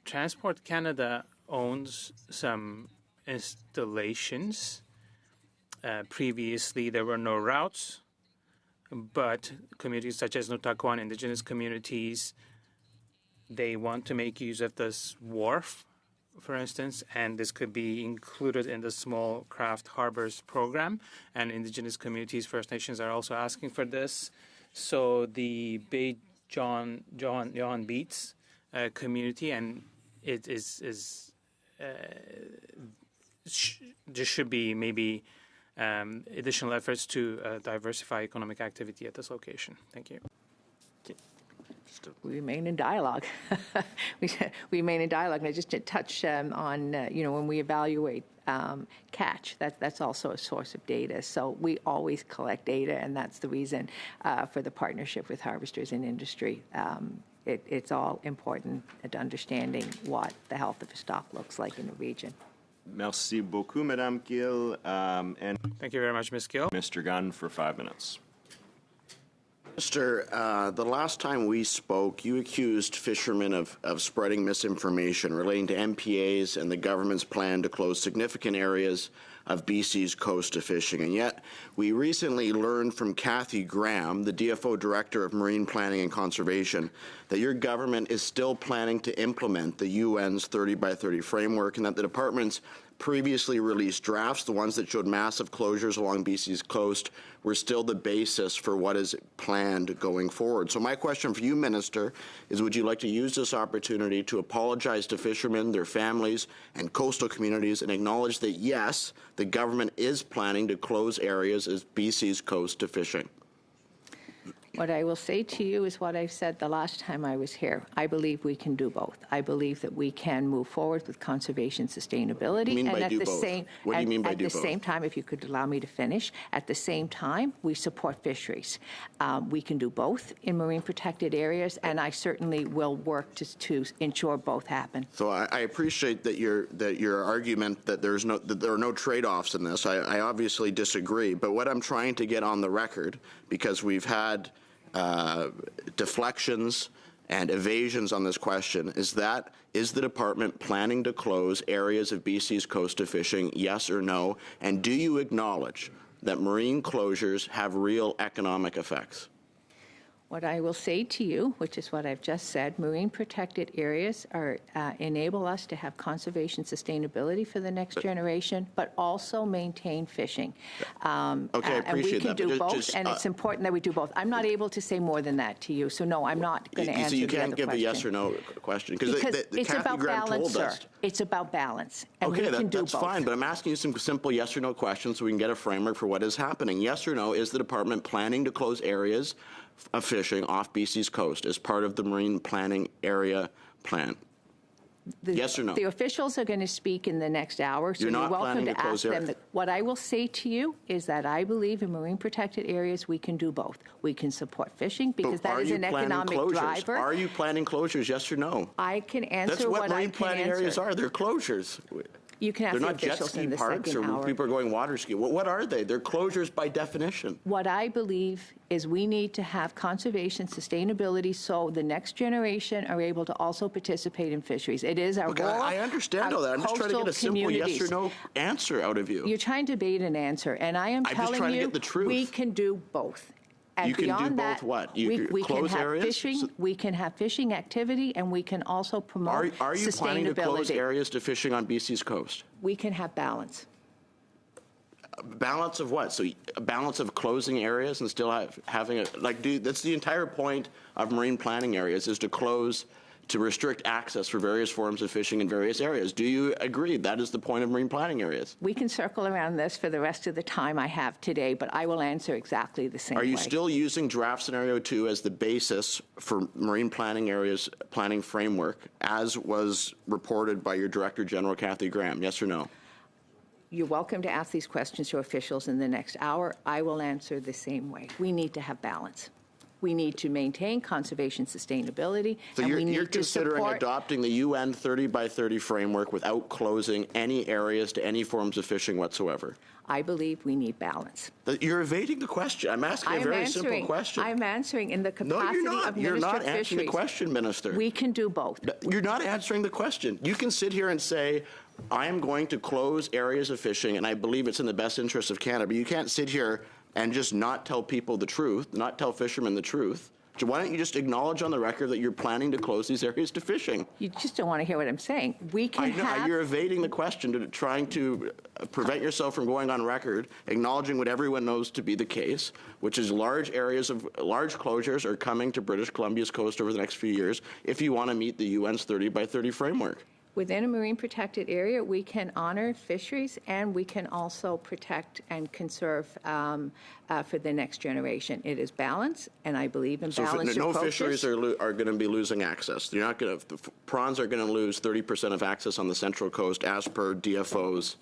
Transport Canada owns some installations. Previously, there were no routes, but communities such as Notakwan, indigenous communities, they want to make use of this wharf, for instance, and this could be included in the Small Craft Harbors program. And indigenous communities, First Nations, are also asking for this. So the Bay John Beats community, and it is there should be maybe additional efforts to diversify economic activity at this location. Thank you. We remain in dialogue. we remain in dialogue. And I just touch on, when we evaluate catch, that's also a source of data. So we always collect data, and that's the reason for the partnership with harvesters and industry. It's all important at understanding what the health of a stock looks like in the region. Merci beaucoup, Madame Gill. And thank you very much, Ms. Gill. Mr. Gunn for 5 minutes. Minister, the last time we spoke, you accused fishermen of spreading misinformation relating to MPAs and the government's plan to close significant areas of BC's coast to fishing. And yet, we recently learned from Kathy Graham, the DFO Director of Marine Planning and Conservation, that your government is still planning to implement the UN's 30 by 30 framework, and that the department's previously released drafts, the ones that showed massive closures along BC's coast, were still the basis for what is planned going forward. So my question for you, Minister, is would you like to use this opportunity to apologize to fishermen, their families, and coastal communities and acknowledge that, yes, the government is planning to close areas of BC's coast to fishing? What I will say to you is what I said the last time I was here. I believe we can do both. I believe that we can move forward with conservation sustainability. What do you mean by and do both? What do you mean by do both? At the same time, if you could allow me to finish, at the same time, we support fisheries. We can do both in marine protected areas, and I certainly will work to ensure both happen. So I appreciate that your argument that there are no trade-offs in this. I obviously disagree, but what I'm trying to get on the record, because we've had deflections and evasions on this question, is the department planning to close areas of BC's coast to fishing, yes or no? And do you acknowledge that marine closures have real economic effects? What I will say to you, which is what I've just said, marine protected areas enable us to have conservation sustainability for the next generation, but also maintain fishing. Okay, I appreciate and we can that, do but both, and it's important that we do both. I'm not able to say more than that to you, so no, I'm not going to answer So you the can't other give question. a yes or no question? Because the it's Kathy about Graham balance, told sir. us. It's about balance, and Okay, we can do that's both. fine, but I'm asking you some simple yes or no questions so we can get a framework for what is happening. Yes or no, is the department planning to close areas of fishing off BC's coast as part of the marine planning area plan? Yes or no? The officials are going to speak in the next hour, so You're you're not welcome planning to to close ask them. areas? What I will say to you is that I believe in marine protected areas we can do both. We can support fishing because But that are is you an planning economic closures? driver. Are you planning closures, yes or no? I can answer That's what what I marine can planning answer. areas are. They're closures. You can ask They're the not jet officials ski in the parks second or hour. people are going water ski. What are they? They're closures by definition. What I believe is we need to have conservation, sustainability, so the next generation are able to also participate in fisheries. It is our Look, rural, I understand all that. I'm just trying to get a simple yes or no answer out of you. You're trying to bait an answer, and I am I'm just telling trying to you, get the truth. we can do both. And You can do beyond both that, what? we can Close have areas? fishing. We can have fishing activity, and we can also promote Are you planning to close sustainability. areas to fishing on BC's coast? We can have balance. Balance of what? So a balance of closing areas and still having that's the entire point of marine planning areas, is to close, to restrict access for various forms of fishing in various areas. Do you agree that is the point of marine planning areas? We can circle around this for the rest of the time I have today, but I will answer exactly the same way. Are you still using draft scenario 2 as the basis for marine planning areas planning framework, as was reported by your Director General, Kathy Graham? Yes or no? You're welcome to ask these questions to officials in the next hour. I will answer the same way. We need to have balance. We need to maintain conservation sustainability, So and we you're need to considering support. adopting the UN 30 by 30 framework without closing any areas to any forms of fishing whatsoever? I believe we need balance. You're evading the question. I'm asking a very simple question. I'm answering in the capacity No, you're not. of You're Minister not of answering the Fisheries. question, Minister. We can do both. You're not answering the question. You can sit here and say, I am going to close areas of fishing, and I believe it's in the best interest of Canada. But you can't sit here and just not tell people the truth, not tell fishermen the truth. So why don't you just acknowledge on the record that you're planning to close these areas to fishing? You just don't want to hear what I'm saying. We can I know, have. you're evading the question, trying to prevent yourself from going on record, acknowledging what everyone knows to be the case, which is large closures are coming to British Columbia's coast over the next few years if you want to meet the UN's 30 by 30 framework. Within a marine protected area, we can honor fisheries, and we can also protect and conserve for the next generation. It is balance, and I believe in balanced no approaches. fisheries are going to be losing access. You're not going to. Prawns are going to lose 30% of access on the Central Coast, as per DFO's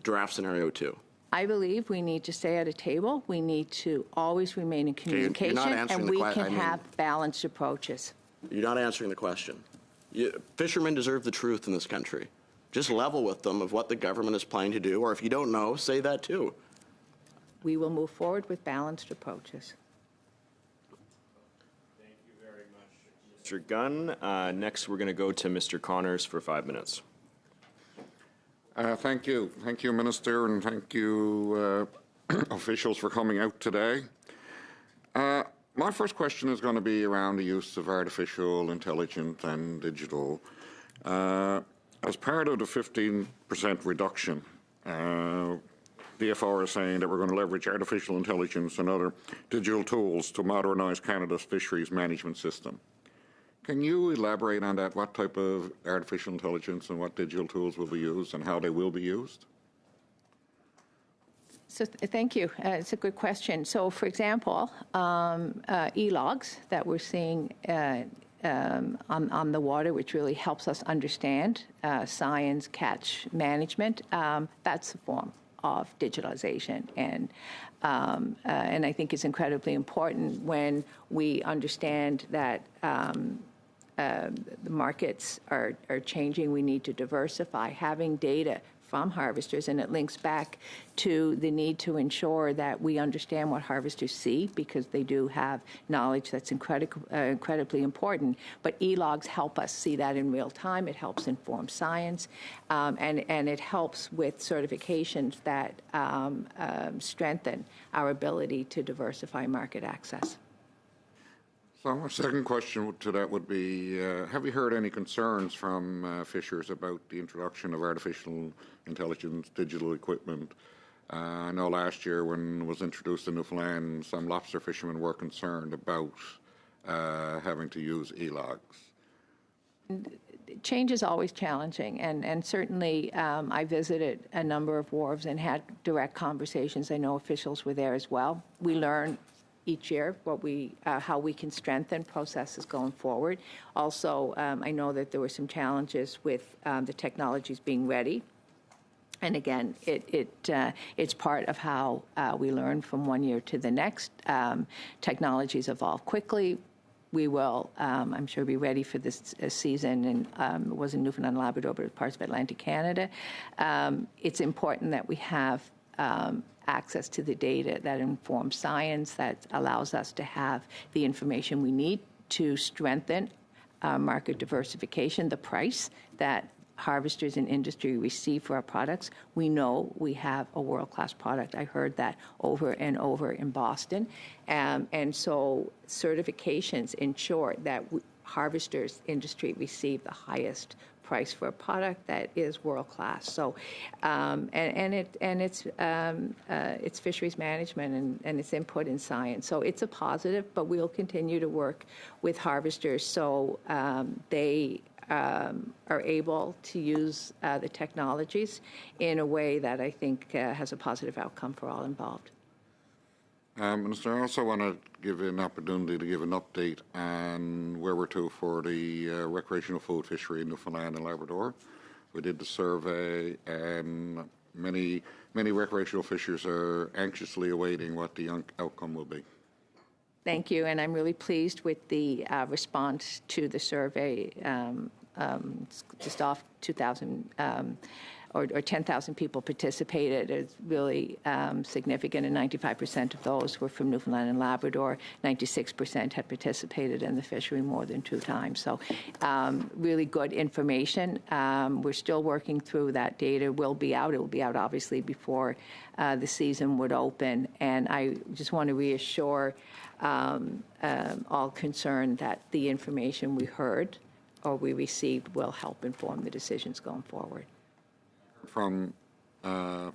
draft scenario 2. I believe we need to stay at a table. We need to always remain in communication, answering and the we que- can I mean- have balanced approaches. You're not answering the question. Fishermen deserve the truth in this country. Just level with them of what the government is planning to do, or if you don't know, say that too. We will move forward with balanced approaches. Thank you very much, Mr. Gunn. Next, we're going to go to Mr. Connors for 5 minutes. Thank you. Thank you, Minister, and thank you, officials, for coming out today. My first question is going to be around the use of artificial intelligence and digital. As part of the 15% reduction, DFR is saying that we're going to leverage artificial intelligence and other digital tools to modernise Canada's fisheries management system. Can you elaborate on that? What type of artificial intelligence and what digital tools will be used and how they will be used? So thank you. It's a good question. So, for example, e-logs that we're seeing on the water, which really helps us understand science, catch management, that's a form of digitalization. And I think it's incredibly important when we understand that the markets are changing. We need to diversify. Having data from harvesters, and it links back to the need to ensure that we understand what harvesters see, because they do have knowledge that's incredibly important. But e-logs help us see that in real time. It helps inform science, and it helps with certifications that strengthen our ability to diversify market access. So my second question to that would be, have you heard any concerns from fishers about the introduction of artificial intelligence, digital equipment? I know last year when it was introduced in Newfoundland, some lobster fishermen were concerned about having to use e-logs. Change is always challenging, and certainly I visited a number of wharves and had direct conversations. I know officials were there as well. We learn each year how we can strengthen processes going forward. Also, I know that there were some challenges with the technologies being ready. And again, it's part of how we learn from one year to the next. Technologies evolve quickly. We will, I'm sure, be ready for this season, and it was in Newfoundland and Labrador, but parts of Atlantic Canada. It's important that we have access to the data that informs science, that allows us to have the information we need to strengthen market diversification, the price that harvesters and industry receive for our products. We know we have a world-class product. I heard that over and over in Boston. And so certifications ensure that harvesters industry receive the highest price for a product that is world-class. So, it's fisheries management and its input in science. So it's a positive, but we'll continue to work with harvesters so they are able to use the technologies in a way that I think has a positive outcome for all involved. Minister, I also want to give you an opportunity to give an update on where we're to for the recreational food fishery in Newfoundland and Labrador. We did the survey, and many recreational fishers are anxiously awaiting what the outcome will be. Thank you, and I'm really pleased with the response to the survey. Just off 2,000 or 10,000 people participated. It's really significant, and 95% of those were from Newfoundland and Labrador. 96% had participated in the fishery more than 2 times. So really good information. We're still working through that data. It will be out, obviously, before the season would open. And I just want to reassure all concerned that the information we heard or we received will help inform the decisions going forward. From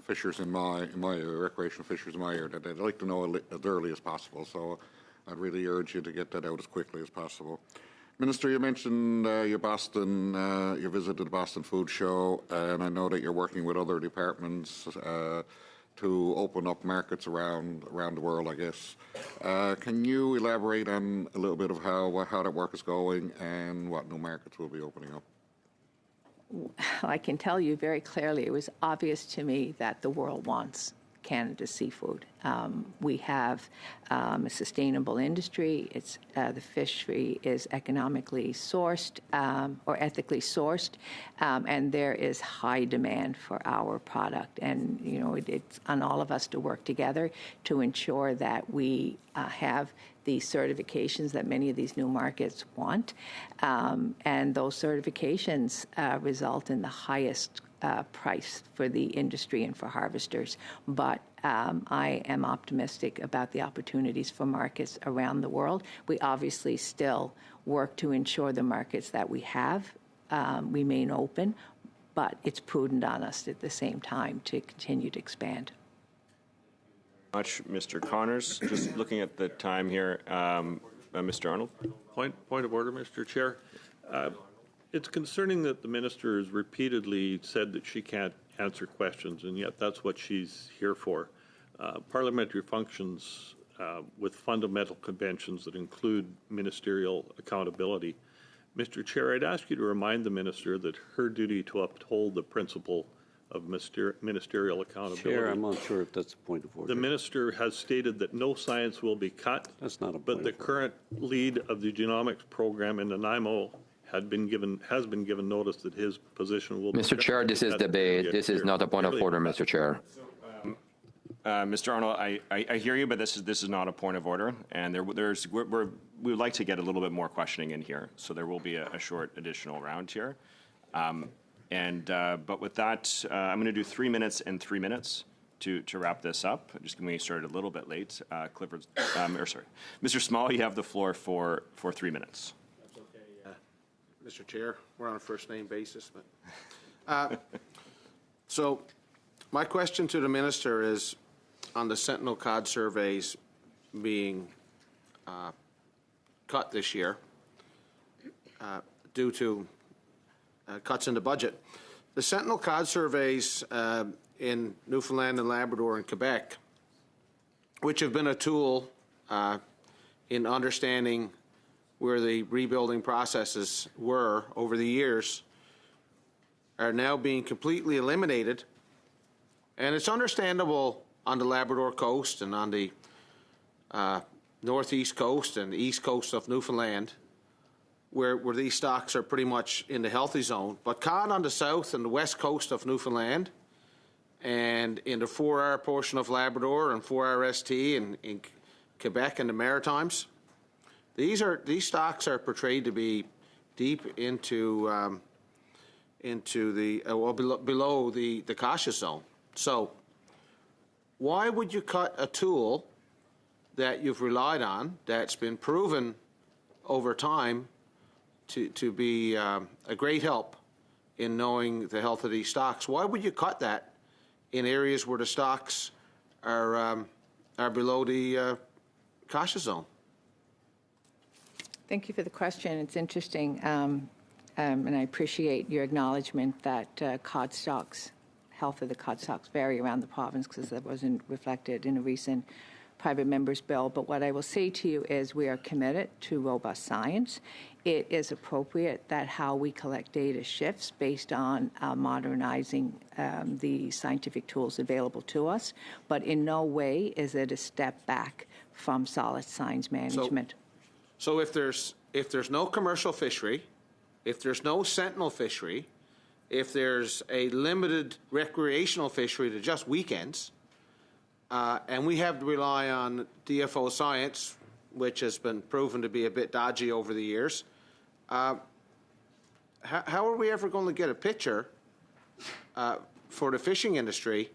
fishers in my recreational fishers in my area, that they'd like to know as early as possible. So I'd really urge you to get that out as quickly as possible. Minister, you mentioned you visited the Boston Food Show, and I know that you're working with other departments to open up markets around the world, I guess. Can you elaborate on a little bit of how that work is going and what new markets will be opening up? I can tell you very clearly, it was obvious to me that the world wants Canada's seafood. We have a sustainable industry. The fishery is economically sourced or ethically sourced, and there is high demand for our product. And it's on all of us to work together to ensure that we have the certifications that many of these new markets want, and those certifications result in the highest price for the industry and for harvesters. But I am optimistic about the opportunities for markets around the world. We obviously still work to ensure the markets that we have remain open, but it's prudent on us at the same time to continue to expand. Much, Mr. Connors. Just looking at the time here, Mr. Arnold. Point of order, Mr. Chair. It's concerning that the minister has repeatedly said that she can't answer questions, and yet that's what she's here for. Parliamentary functions with fundamental conventions that include ministerial accountability. Mr. Chair, I'd ask you to remind the minister that her duty to uphold the principle of ministerial accountability. Chair, I'm not sure if that's a point of order. The minister has stated that no science will be cut. That's not a point But the of order. current lead of the genomics program in Nanaimo has been given notice that his position will be. Mr. Chair, this is debate. This is not a point of order, Mr. Chair. Mr. Arnold, I hear you, but this is not a point of order, and we would like to get a little bit more questioning in here, so there will be a short additional round here. But with that, I'm going to do 3 minutes and 3 minutes to wrap this up. Just when we started a little bit late, Mr. Small, you have the floor for 3 minutes. That's okay, Mr. Chair. We're on a first-name basis. But, so my question to the minister is on the Sentinel cod surveys being cut this year due to cuts in the budget. The Sentinel cod surveys in Newfoundland and Labrador and Quebec, which have been a tool in understanding where the rebuilding processes were over the years, are now being completely eliminated. And it's understandable on the Labrador coast and on the northeast coast and the east coast of Newfoundland, where these stocks are pretty much in the healthy zone. But cod on the south and the west coast of Newfoundland and in the 4R portion of Labrador and 4R ST and in Quebec and the Maritimes, these stocks are portrayed to be deep into the below the cautious zone. So why would you cut a tool that you've relied on, that's been proven over time to be a great help in knowing the health of these stocks? Why would you cut that in areas where the stocks are below the cautious zone? Thank you for the question. It's interesting, and I appreciate your acknowledgement that cod stocks, health of the cod stocks vary around the province, because that wasn't reflected in a recent private member's bill. But what I will say to you is we are committed to robust science. It is appropriate that how we collect data shifts based on modernizing the scientific tools available to us, but in no way is it a step back from solid science management. So if there's no commercial fishery, if there's no Sentinel fishery, if there's a limited recreational fishery to just weekends, and we have to rely on DFO science, which has been proven to be a bit dodgy over the years, how are we ever going to get a picture for the fishing industry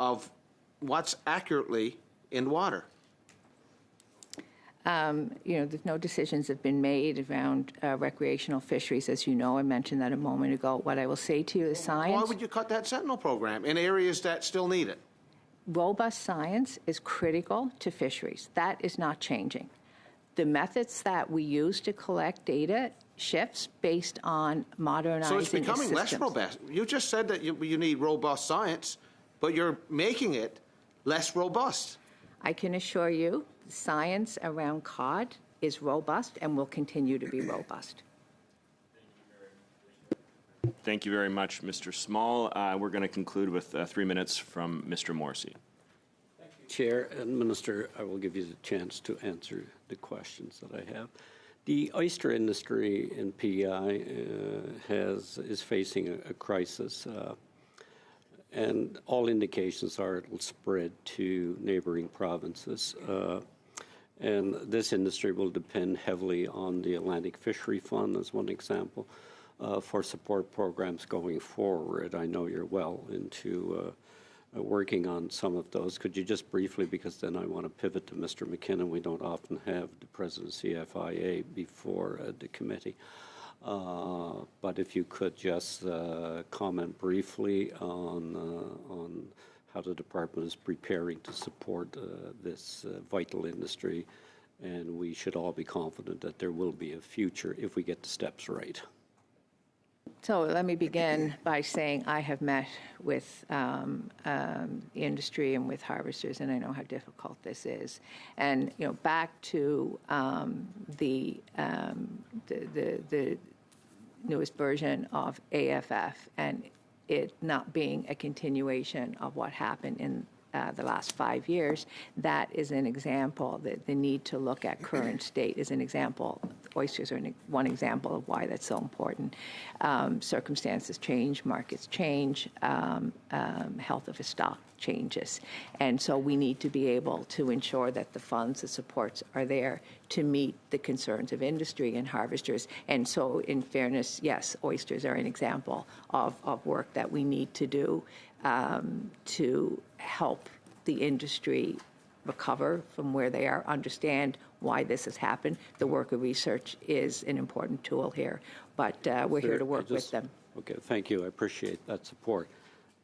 of what's accurately in water? There's no decisions have been made around recreational fisheries, as you know. I mentioned that a moment ago. What I will say to you is science. Why would you cut that Sentinel program in areas that still need it? Robust science is critical to fisheries. That is not changing. The methods that we use to collect data shifts based on modernizing So it's becoming less robust. You just said that you need robust science, but you're making it less robust. I can assure you science around cod is robust and will continue to be robust. Thank you very much, Mr. Small. We're going to conclude with 3 minutes from Mr. Morrissey. Chair and Minister, I will give you the chance to answer the questions that I have. The oyster industry in PEI is facing a crisis, and all indications are it will spread to neighboring provinces. And this industry will depend heavily on the Atlantic Fishery Fund as one example. for support programs going forward. I know you're well into working on some of those. Could you just briefly, because then I want to pivot to Mr. McKinnon, we don't often have the president of CFIA before the committee. But if you could just comment briefly on how the department is preparing to support this vital industry, and we should all be confident that there will be a future if we get the steps right. So let me begin by saying I have met with the industry and with harvesters, and I know how difficult this is. And back to the newest version of AFF, and it not being a continuation of what happened in the last 5 years, that is an example. That the need to look at current state is an example. Oysters are one example of why that's so important. Circumstances change, markets change, health of a stock changes. And so we need to be able to ensure that the funds, the supports are there to meet the concerns of industry and harvesters. And so in fairness, yes, oysters are an example of work that we need to do to help the industry recover from where they are, understand why this has happened. The work of research is an important tool here, but we're here to work with them. Okay, thank you. I appreciate that support.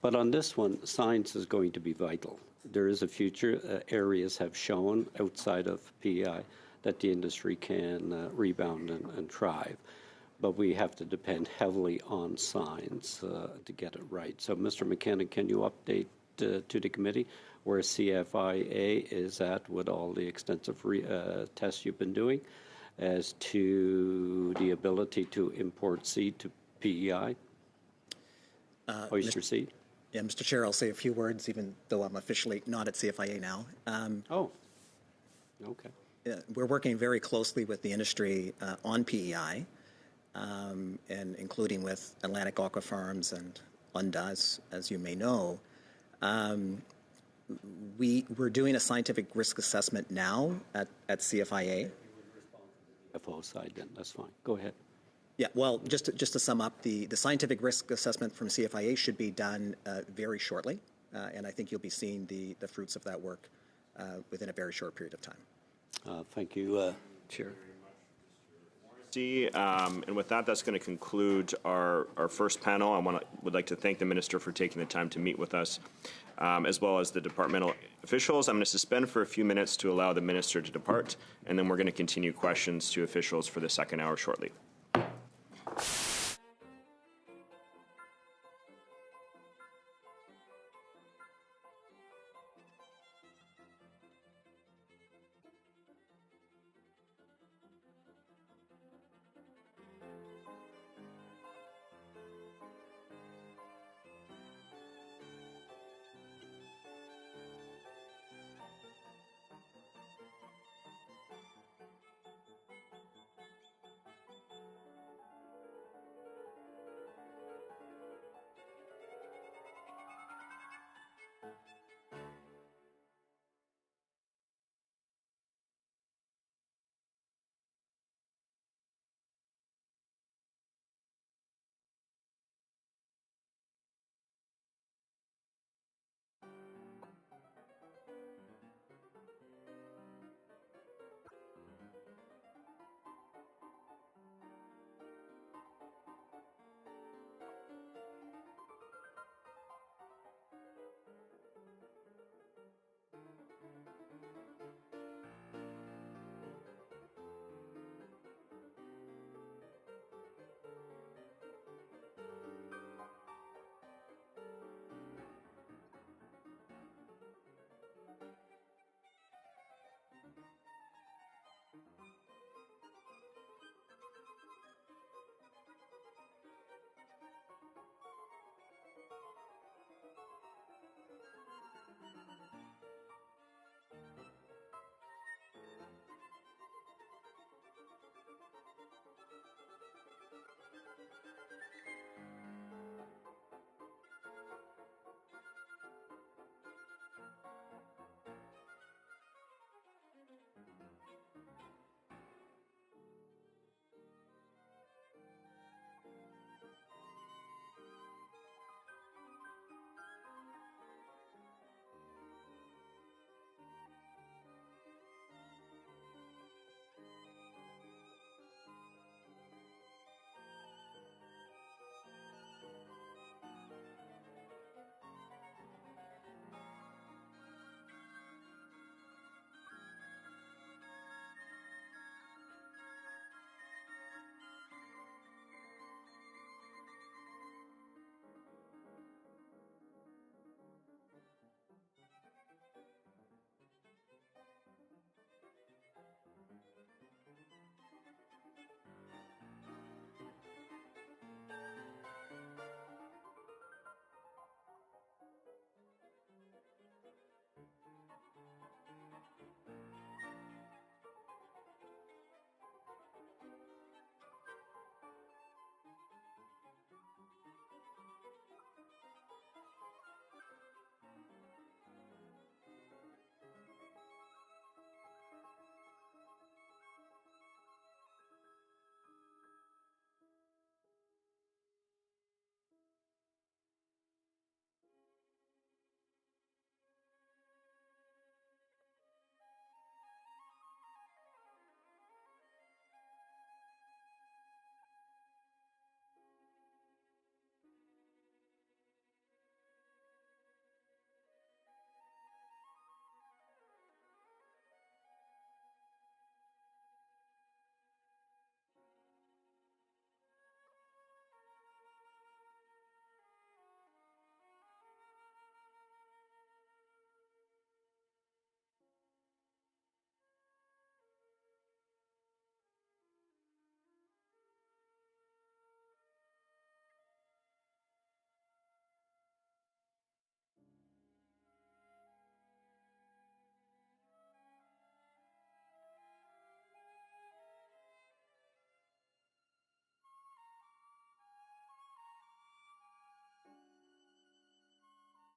But on this one, science is going to be vital. There is a future. Areas have shown outside of PEI that the industry can rebound and thrive. But we have to depend heavily on science to get it right. So, Mr. McKinnon, can you update to the committee where CFIA is at with all the extensive tests you've been doing as to the ability to import seed to PEI, oyster seed? Yeah, Mr. Chair, I'll say a few words, even though I'm officially not at CFIA now. Okay. We're working very closely with the industry on PEI, and including with Atlantic Aqua Farms and UNDA, as you may know. We're doing a scientific risk assessment now at CFIA. FO side, then that's fine. Go ahead. Yeah, well, just to sum up, the scientific risk assessment from CFIA should be done very shortly, and I think you'll be seeing the fruits of that work within a very short period of time. Thank you, Chair. And with that, that's going to conclude our first panel. I would like to thank the Minister for taking the time to meet with us, as well as the departmental officials. I'm going to suspend for a few minutes to allow the Minister to depart, and then we're going to continue questions to officials for the second hour shortly.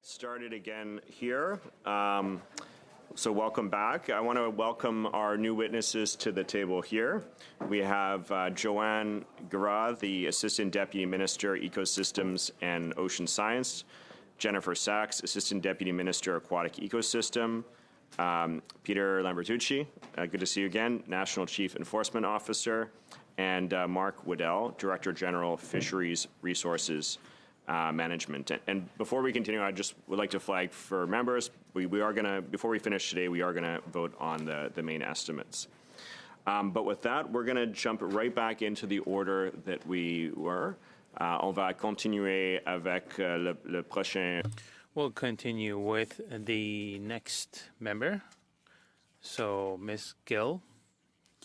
Started again here. So welcome back. I want to welcome our new witnesses to the table here. We have Joanne Gara, the Assistant Deputy Minister, Ecosystems and Ocean Science, Jennifer Sachs, Assistant Deputy Minister, Aquatic Ecosystem, Peter Lambertucci, good to see you again, National Chief Enforcement Officer, and Mark Waddell, Director General, Fisheries Resources Management. And before we continue, I just would like to flag for members, we are going to, before we finish today, we are going to vote on the main estimates. But with that, we're going to jump right back into the order that we were. On va continuer avec le prochain. We'll continue with the next member. So, Ms. Gill,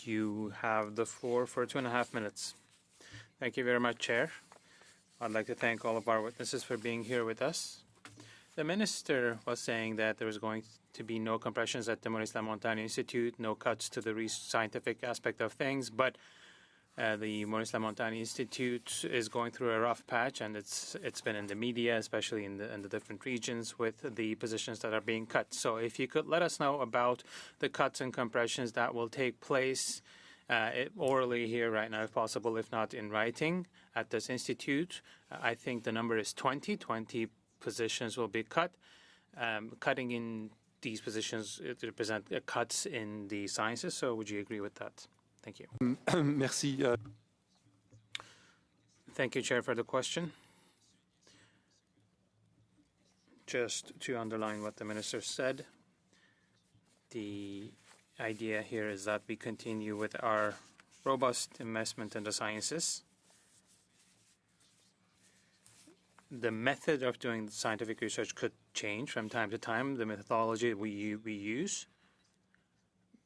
you have the floor for 2.5 minutes. Thank you very much, Chair. I'd like to thank all of our witnesses for being here with us. The minister was saying that there was going to be no compressions at the Maurice LaMontagne Institute, no cuts to the scientific aspect of things, but the Maurice LaMontagne Institute is going through a rough patch, and it's been in the media, especially in the different regions, with the positions that are being cut. So if you could let us know about the cuts and compressions that will take place orally here right now, if possible, if not in writing, at this institute. I think the number is 20. 20 positions will be cut. Cutting in these positions, it represent cuts in the sciences. So would you agree with that? Thank you. Merci. Thank you, Chair, for the question. Just to underline what the Minister said, the idea here is that we continue with our robust investment in the sciences. The method of doing scientific research could change from time to time, the methodology we use.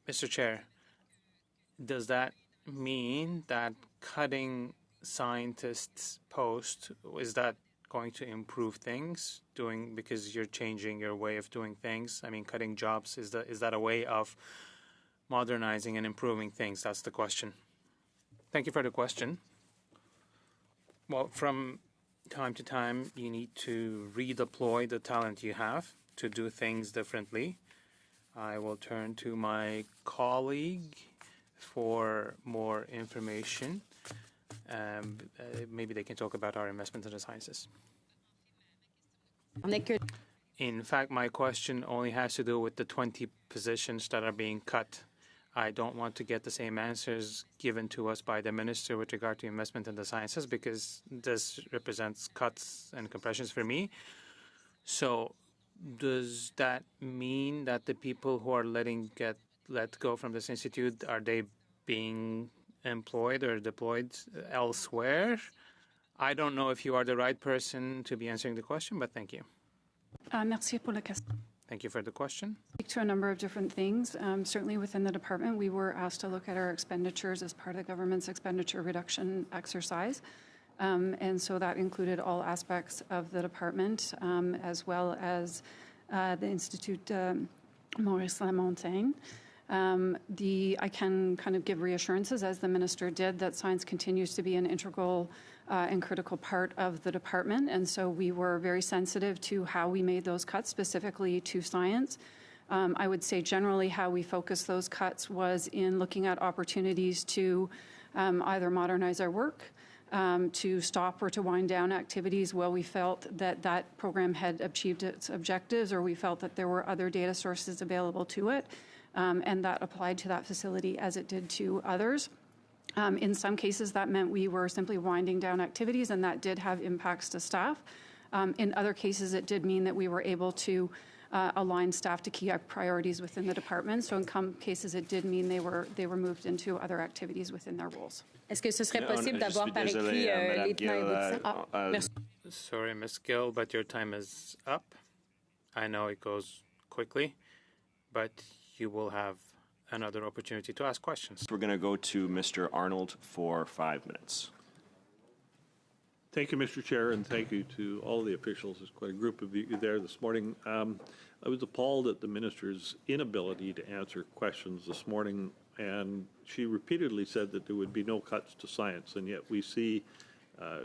Mr. Chair, does that mean that cutting scientists' posts, is that going to improve things, because you're changing your way of doing things? I mean, cutting jobs, is that a way of modernizing and improving things? That's the question. Thank you for the question. Well, from time to time, you need to redeploy the talent you have to do things differently. I will turn to my colleague for more information. Maybe they can talk about our investment in the sciences. In fact, my question only has to do with the 20 positions that are being cut. I don't want to get the same answers given to us by the minister with regard to investment in the sciences, because this represents cuts and compressions for me. So does that mean that the people who are let go from this institute, are they being employed or deployed elsewhere? I don't know if you are the right person to be answering the question, but thank you. Merci pour la question. Thank you for the question. Speak to a number of different things. Certainly within the department, we were asked to look at our expenditures as part of the government's expenditure reduction exercise. And so that included all aspects of the department, as well as the Institute Maurice LaMontagne. I can kind of give reassurances, as the minister did, that science continues to be an integral and critical part of the department. And so we were very sensitive to how we made those cuts, specifically to science. I would say generally how we focused those cuts was in looking at opportunities to either modernize our work, to stop or to wind down activities while we felt that that program had achieved its objectives, or we felt that there were other data sources available to it. And that applied to that facility as it did to others. In some cases, that meant we were simply winding down activities, and that did have impacts to staff. In other cases, it did mean that we were able to align staff to key priorities within the department. So in some cases, it did mean they were moved into other activities within their roles. Est-ce que ce serait possible d'avoir par écrit les tenants aboutissants? Sorry, Ms. Gill, but your time is up. I know it goes quickly, but you will have another opportunity to ask questions. We're going to go to Mr. Arnold for 5 minutes. Thank you, Mr. Chair, and thank you to all the officials. There's quite a group of you there this morning. I was appalled at the minister's inability to answer questions this morning, and she repeatedly said that there would be no cuts to science, and yet we see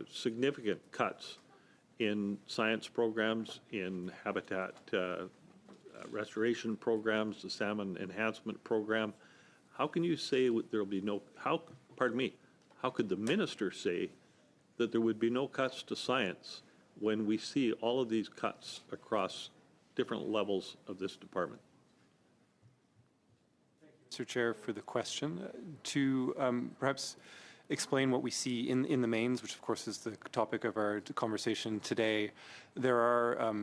significant cuts in science programs, in habitat restoration programs, the salmon enhancement program. How can you say there will be no, how could the minister say that there would be no cuts to science when we see all of these cuts across different levels of this department? Mr. Chair, for the question. To perhaps explain what we see in the mains, which of course is the topic of our conversation today, there are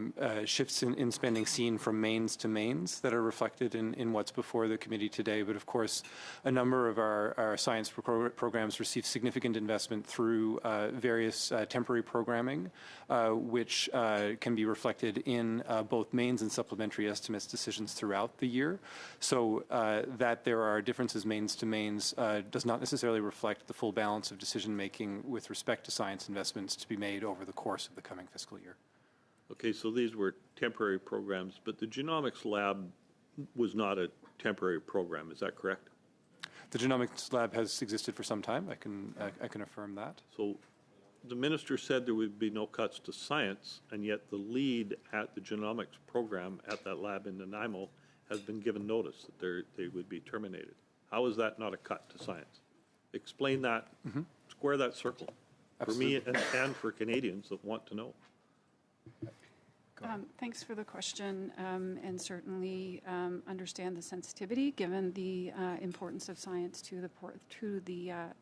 shifts in spending seen from mains to mains that are reflected in what's before the committee today. But of course, a number of our science programs receive significant investment through various temporary programming, which can be reflected in both mains and supplementary estimates decisions throughout the year. So that there are differences mains to mains does not necessarily reflect the full balance of decision making with respect to science investments to be made over the course of the coming fiscal year. Okay, so these were temporary programs, but the genomics lab was not a temporary program, is that correct? The genomics lab has existed for some time. I can affirm that. So the minister said there would be no cuts to science, and yet the lead at the genomics program at that lab in Nanaimo has been given notice that they would be terminated. How is that not a cut to science? Explain that, square that circle. Absolutely. For me and for Canadians that want to know. Thanks for the question, and certainly understand the sensitivity given the importance of science to the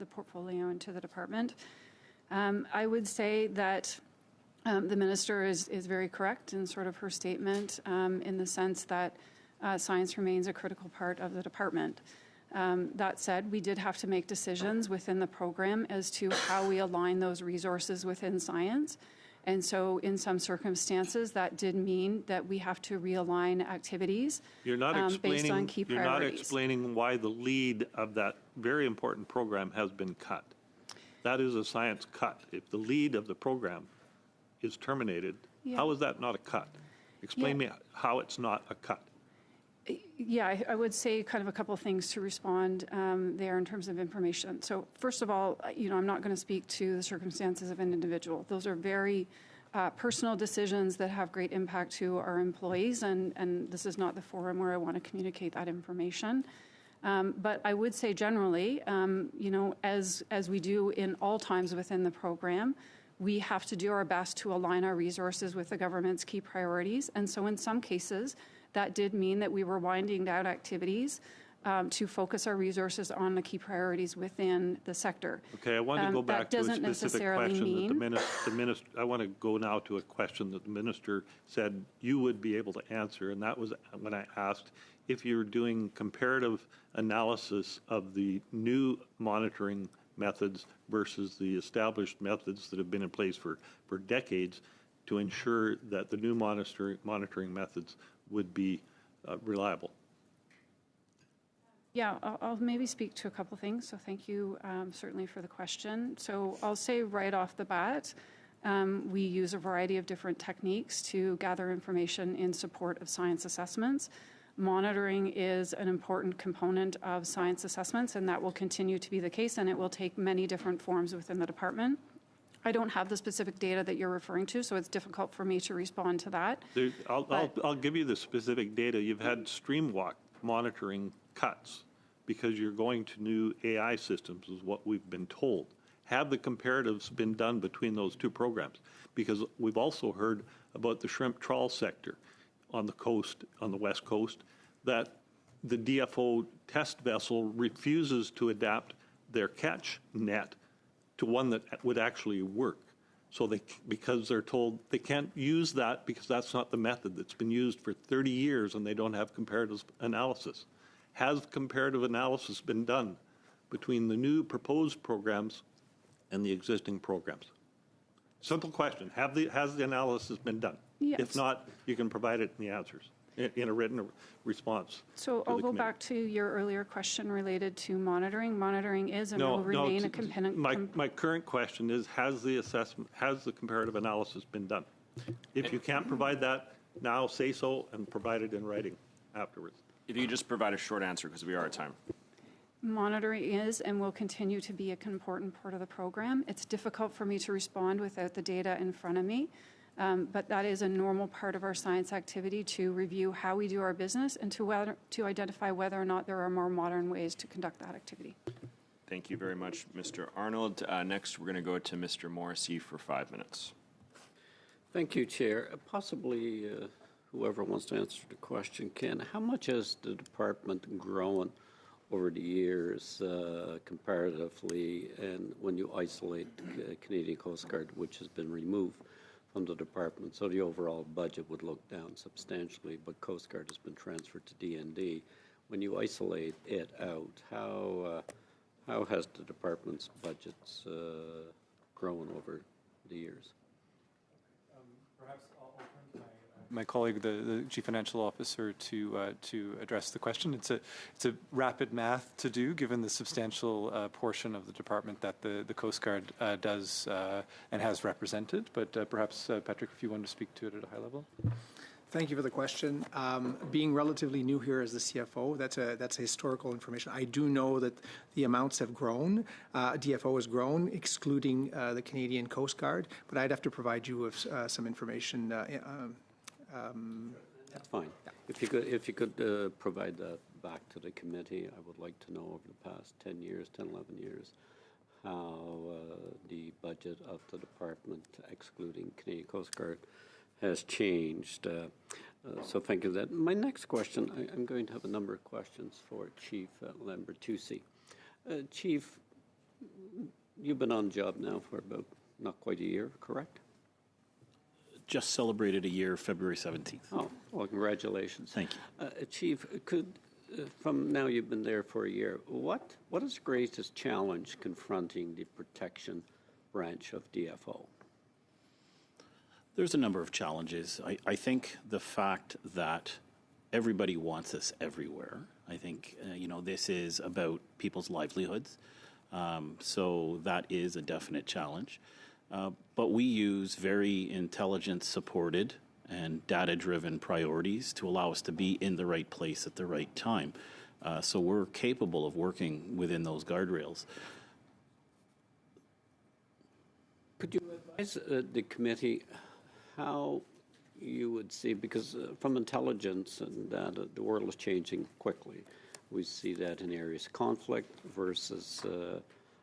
portfolio and to the department. I would say that the minister is very correct in sort of her statement in the sense that science remains a critical part of the department. That said, we did have to make decisions within the program as to how we align those resources within science. And so in some circumstances, that did mean that we have to realign activities based on key priorities. You're not explaining why the lead of that very important program has been cut. That is a science cut. If the lead of the program is terminated, how is that not a cut? Explain me how it's not a cut. Yeah, I would say kind of a couple of things to respond there in terms of information. So first of all, I'm not going to speak to the circumstances of an individual. Those are very personal decisions that have great impact to our employees, and this is not the forum where I want to communicate that information. But I would say generally, as we do in all times within the program, we have to do our best to align our resources with the government's key priorities. And so in some cases, that did mean that we were winding down activities to focus our resources on the key priorities within the sector. Okay, I want to go back to a specific question that the minister, I want to go now to a question that the minister said you would be able to answer, and that was when I asked if you're doing comparative analysis of the new monitoring methods versus the established methods that have been in place for decades to ensure that the new monitoring methods would be reliable. Yeah, I'll maybe speak to a couple of things. So thank you certainly for the question. So I'll say right off the bat, we use a variety of different techniques to gather information in support of science assessments. Monitoring is an important component of science assessments, and that will continue to be the case, and it will take many different forms within the department. I don't have the specific data that you're referring to, so it's difficult for me to respond to that. I'll give you the specific data. You've had StreamWalk monitoring cuts because you're going to new AI systems, is what we've been told. Have the comparatives been done between those two programs? Because we've also heard about the shrimp trawl sector on the coast, on the west coast, that the DFO test vessel refuses to adapt their catch net to one that would actually work. So because they're told they can't use that because that's not the method that's been used for 30 years and they don't have comparative analysis. Has comparative analysis been done between the new proposed programs and the existing programs? Simple question. Has the analysis been done? Yes. If not, you can provide it in the answers, in a written response. So I'll go back to your earlier question related to monitoring. Monitoring is and will remain a component. My current question is, has the comparative analysis been done? If you can't provide that now, say so and provide it in writing afterwards. If you could just provide a short answer, because we are at time. Monitoring is and will continue to be an important part of the program. It's difficult for me to respond without the data in front of me. But that is a normal part of our science activity to review how we do our business and to identify whether or not there are more modern ways to conduct that activity. Thank you very much, Mr. Arnold. Next, we're going to go to Mr. Morrissey for 5 minutes. Thank you, Chair. Possibly whoever wants to answer the question can. How much has the department grown over the years comparatively, and when you isolate the Canadian Coast Guard, which has been removed from the department, so the overall budget would look down substantially, but Coast Guard has been transferred to DND. When you isolate it out, how has the department's budgets grown over the years? Perhaps I'll turn to my colleague, the Chief Financial Officer, to address the question. It's a rapid math to do, given the substantial portion of the department that the Coast Guard does and has represented. But perhaps, Patrick, if you want to speak to it at a high level. Thank you for the question. Being relatively new here as the CFO, that's historical information. I do know that the amounts have grown. DFO has grown, excluding the Canadian Coast Guard, but I'd have to provide you with some information. That's fine. Yeah. If you could provide that back to the committee, I would like to know over the past 10 years, 10, 11 years, how the budget of the department, excluding Canadian Coast Guard, has changed. So thank you for that. My next question, I'm going to have a number of questions for Chief Lambertucci. Chief, you've been on the job now for about not quite a year, correct? Just celebrated a year, February 17th. Oh, well, congratulations. Thank you. Chief, from now you've been there for a year, what is the greatest challenge confronting the protection branch of DFO? There's a number of challenges. I think the fact that everybody wants us everywhere. I think, this is about people's livelihoods. So that is a definite challenge. But we use very intelligence-supported and data-driven priorities to allow us to be in the right place at the right time. So we're capable of working within those guardrails. Could you advise the committee how you would see, because from intelligence and data, the world is changing quickly. We see that in areas of conflict versus,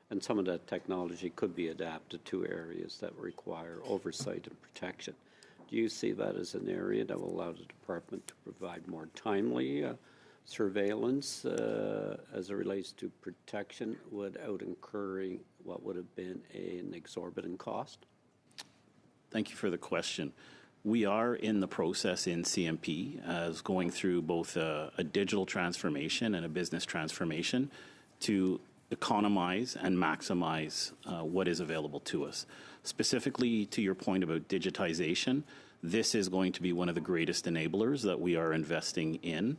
and some of that technology could be adapted to areas that require oversight and protection. Do you see that as an area that will allow the department to provide more timely surveillance as it relates to protection without incurring what would have been an exorbitant cost? Thank you for the question. We are in the process in CMP as going through both a digital transformation and a business transformation to economize and maximize what is available to us. Specifically to your point about digitization, this is going to be one of the greatest enablers that we are investing in.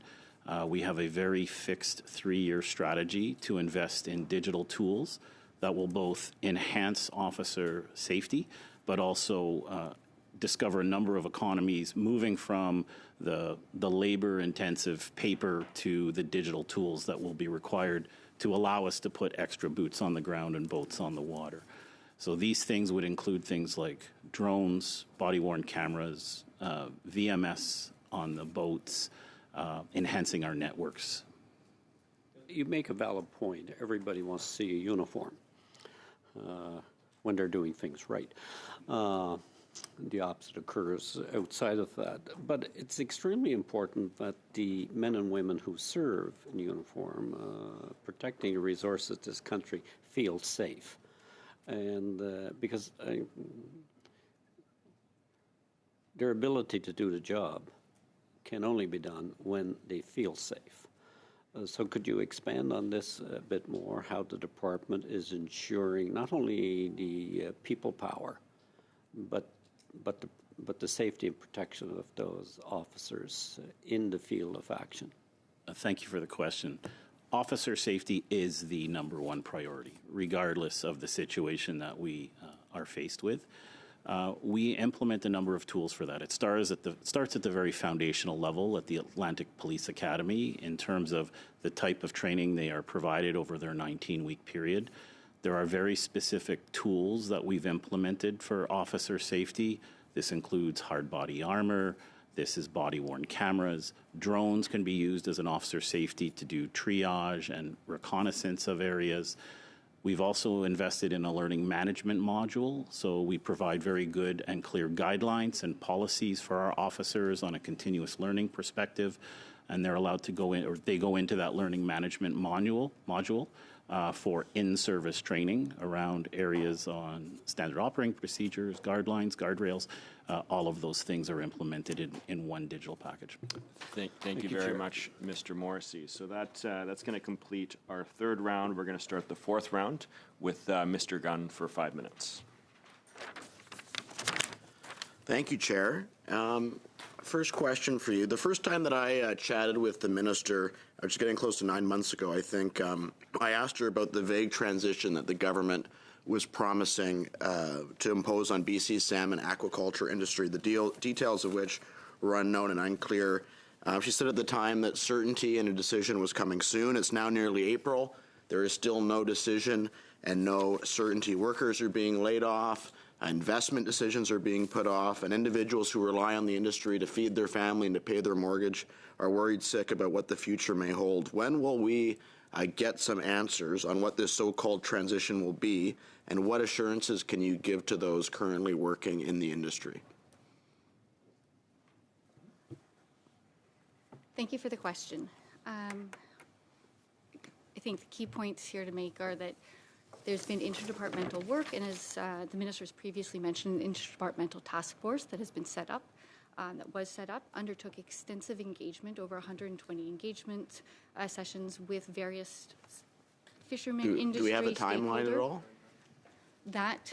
We have a very fixed 3-year strategy to invest in digital tools that will both enhance officer safety, but also discover a number of economies moving from the labor-intensive paper to the digital tools that will be required to allow us to put extra boots on the ground and boats on the water. So these things would include things like drones, body-worn cameras, VMS on the boats, enhancing our networks. You make a valid point. Everybody wants to see a uniform when they're doing things right. The opposite occurs outside of that. But it's extremely important that the men and women who serve in uniform, protecting the resources of this country, feel safe. And because their ability to do the job can only be done when they feel safe. So could you expand on this a bit more, how the department is ensuring not only the people power, but the safety and protection of those officers in the field of action? Thank you for the question. Officer safety is the number one priority, regardless of the situation that we are faced with. We implement a number of tools for that. It starts at the very foundational level at the Atlantic Police Academy in terms of the type of training they are provided over their 19-week period. There are very specific tools that we've implemented for officer safety This includes hard body armor. This is body-worn cameras. Drones can be used as an officer safety to do triage and reconnaissance of areas. We've also invested in a learning management module, so we provide very good and clear guidelines and policies for our officers on a continuous learning perspective, and they're allowed to go in, or they go into that learning management module for in-service training around areas on standard operating procedures, guidelines, guardrails. All of those things are implemented in one digital package. Thank you very much, Mr. Morrissey. So that's going to complete our third round. We're going to start the fourth round with Mr. Gunn for 5 minutes. Thank you, Chair. First question for you. The first time that I chatted with the minister, which is getting close to 9 months ago, I think, I asked her about the vague transition that the government was promising to impose on BC's salmon aquaculture industry, the details of which were unknown and unclear. She said at the time that certainty and a decision was coming soon. It's now nearly April. There is still no decision and no certainty. Workers are being laid off. Investment decisions are being put off, and individuals who rely on the industry to feed their family and to pay their mortgage are worried sick about what the future may hold. When will we get some answers on what this so-called transition will be, and what assurances can you give to those currently working in the industry? Thank you for the question. I think the key points here to make are that there's been interdepartmental work, and as the ministers previously mentioned, an interdepartmental task force that has been set up, undertook extensive engagement, over 120 engagement sessions with various fishermen, industry, do we have a timeline at all? That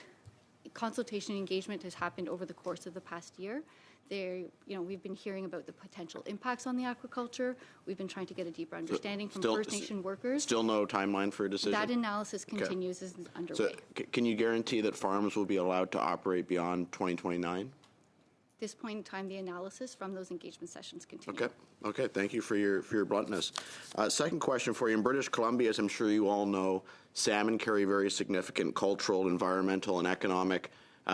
consultation engagement has happened over the course of the past year. We've been hearing about the potential impacts on the aquaculture. We've been trying to get a deeper understanding from First Nation workers. Still no timeline for a decision? That analysis continues, is underway. So can you guarantee that farms will be allowed to operate beyond 2029? At this point in time, the analysis from those engagement sessions continue. Okay. Thank you for your bluntness. Second question for you. In British Columbia, as I'm sure you all know, salmon carry very significant cultural, environmental, and economic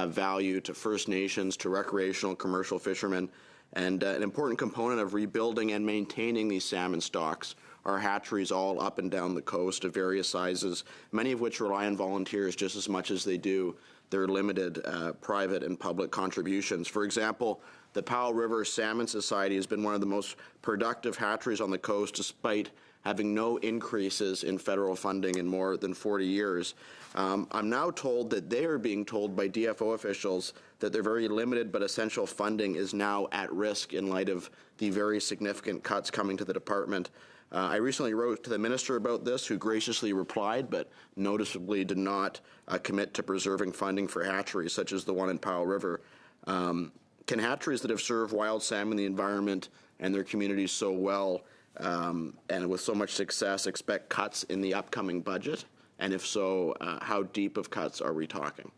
value to First Nations, to recreational, commercial fishermen, and an important component of rebuilding and maintaining these salmon stocks are hatcheries all up and down the coast of various sizes, many of which rely on volunteers just as much as they do their limited private and public contributions. For example, the Powell River Salmon Society has been one of the most productive hatcheries on the coast despite having no increases in federal funding in more than 40 years. I'm now told that they are being told by DFO officials that their very limited but essential funding is now at risk in light of the very significant cuts coming to the department. I recently wrote to the minister about this, who graciously replied, but noticeably did not commit to preserving funding for hatcheries, such as the one in Powell River. Can hatcheries that have served wild salmon, the environment, and their communities so well, and with so much success, expect cuts in the upcoming budget? And if so, how deep of cuts are we talking?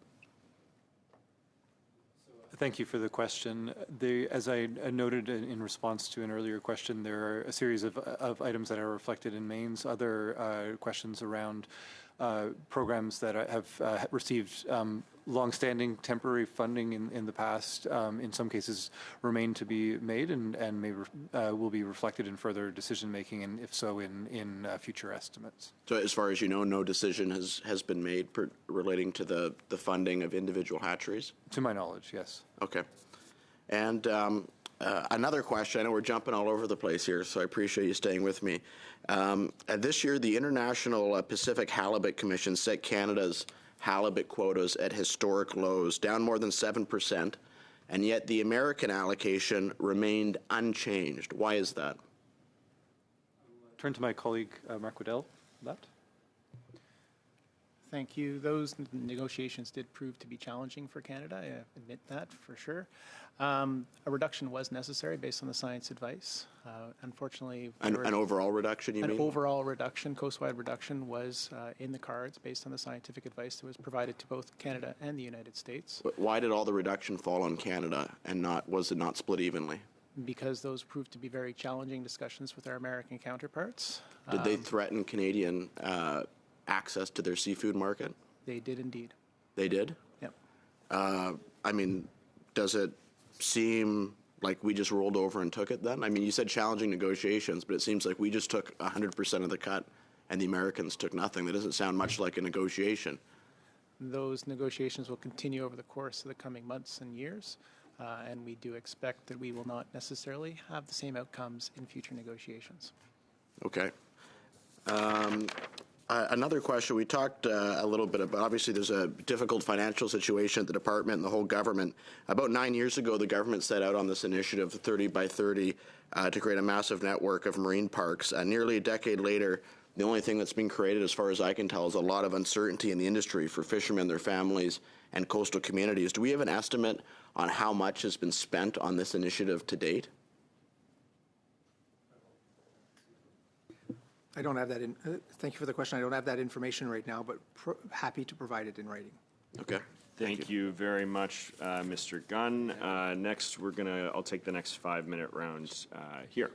Thank you for the question. As I noted in response to an earlier question, there are a series of items that are reflected in Maine's other questions around programs that have received longstanding temporary funding in the past, in some cases remain to be made and will be reflected in further decision making, and if so, in future estimates. So as far as you know, no decision has been made relating to the funding of individual hatcheries? To my knowledge, yes. Okay. And another question, I know we're jumping all over the place here, so I appreciate you staying with me. This year, the International Pacific Halibut Commission set Canada's halibut quotas at historic lows, down more than 7%, and yet the American allocation remained unchanged. Why is that? Turn to my colleague, Mark Waddell, for that. Thank you. Those negotiations did prove to be challenging for Canada. I admit that for sure. A reduction was necessary based on the science advice. Unfortunately, an overall reduction, you mean? An overall reduction, coast-wide reduction, was in the cards based on the scientific advice that was provided to both Canada and the United States. But why did all the reduction fall on Canada and was it not split evenly? Because those proved to be very challenging discussions with our American counterparts. Did they threaten Canadian access to their seafood market? They did indeed. They did? Yep. I mean, does it seem like we just rolled over and took it then? I mean, you said challenging negotiations, but it seems like we just took 100% of the cut and the Americans took nothing. That doesn't sound much like a negotiation. Those negotiations will continue over the course of the coming months and years, and we do expect that we will not necessarily have the same outcomes in future negotiations. Okay. Another question, we talked a little bit about, obviously there's a difficult financial situation at the department and the whole government. About 9 years ago, the government set out on this initiative, 30 by 30, to create a massive network of marine parks. Nearly a decade later, the only thing that's been created, as far as I can tell, is a lot of uncertainty in the industry for fishermen, their families, and coastal communities. Do we have an estimate on how much has been spent on this initiative to date? I don't have that in. Thank you for the question. I don't have that information right now, but happy to provide it in writing. Okay. Thank you very much, Mr. Gunn. Next, I'll take the next 5-minute round here.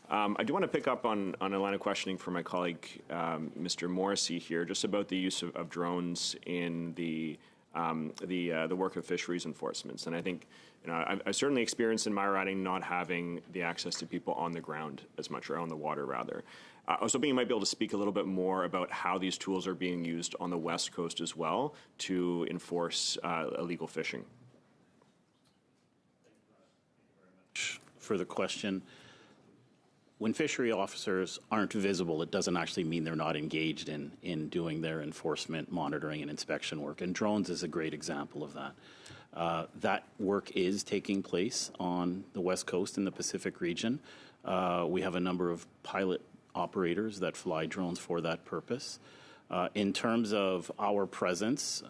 I do want to pick up on a line of questioning from my colleague, Mr. Morrissey here, just about the use of drones in the work of fisheries enforcement. And I think, I've certainly experienced in my riding not having the access to people on the ground as much, or on the water rather. I was hoping you might be able to speak a little bit more about how these tools are being used on the West Coast as well to enforce illegal fishing. For the question. When fishery officers aren't visible, it doesn't actually mean they're not engaged in doing their enforcement, monitoring, and inspection work. And drones is a great example of that. That work is taking place on the West Coast in the Pacific region. We have a number of pilot operators that fly drones for that purpose. In terms of our presence,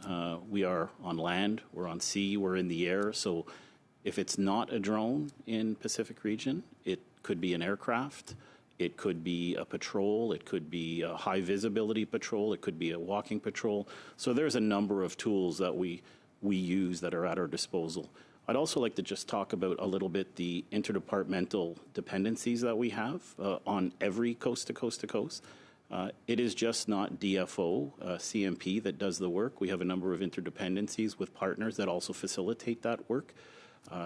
we are on land, we're on sea, we're in the air. So if it's not a drone in Pacific region, it could be an aircraft, it could be a patrol, it could be a high visibility patrol, it could be a walking patrol. So there's a number of tools that we use that are at our disposal. I'd also like to just talk about a little bit the interdepartmental dependencies that we have on every coast to coast to coast. It is just not DFO, CMP that does the work. We have a number of interdependencies with partners that also facilitate that work.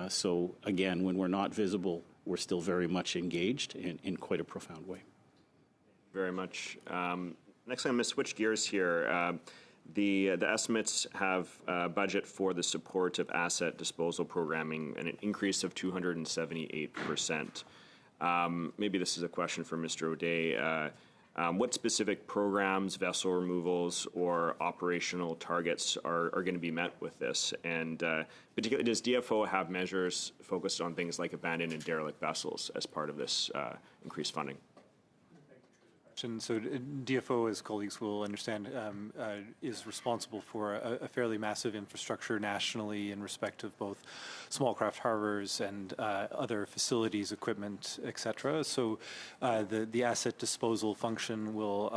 So again, when we're not visible, we're still very much engaged in quite a profound way. Very much. Next, I'm going to switch gears here. The estimates have a budget for the support of asset disposal programming and an increase of 278%. Maybe this is a question for Mr. O'Day. What specific programs, vessel removals, or operational targets are going to be met with this? And particularly, does DFO have measures focused on things like abandoned and derelict vessels as part of this increased funding? So DFO, as colleagues will understand, is responsible for a fairly massive infrastructure nationally in respect of both small craft harbors and other facilities, equipment, etc. So the asset disposal function will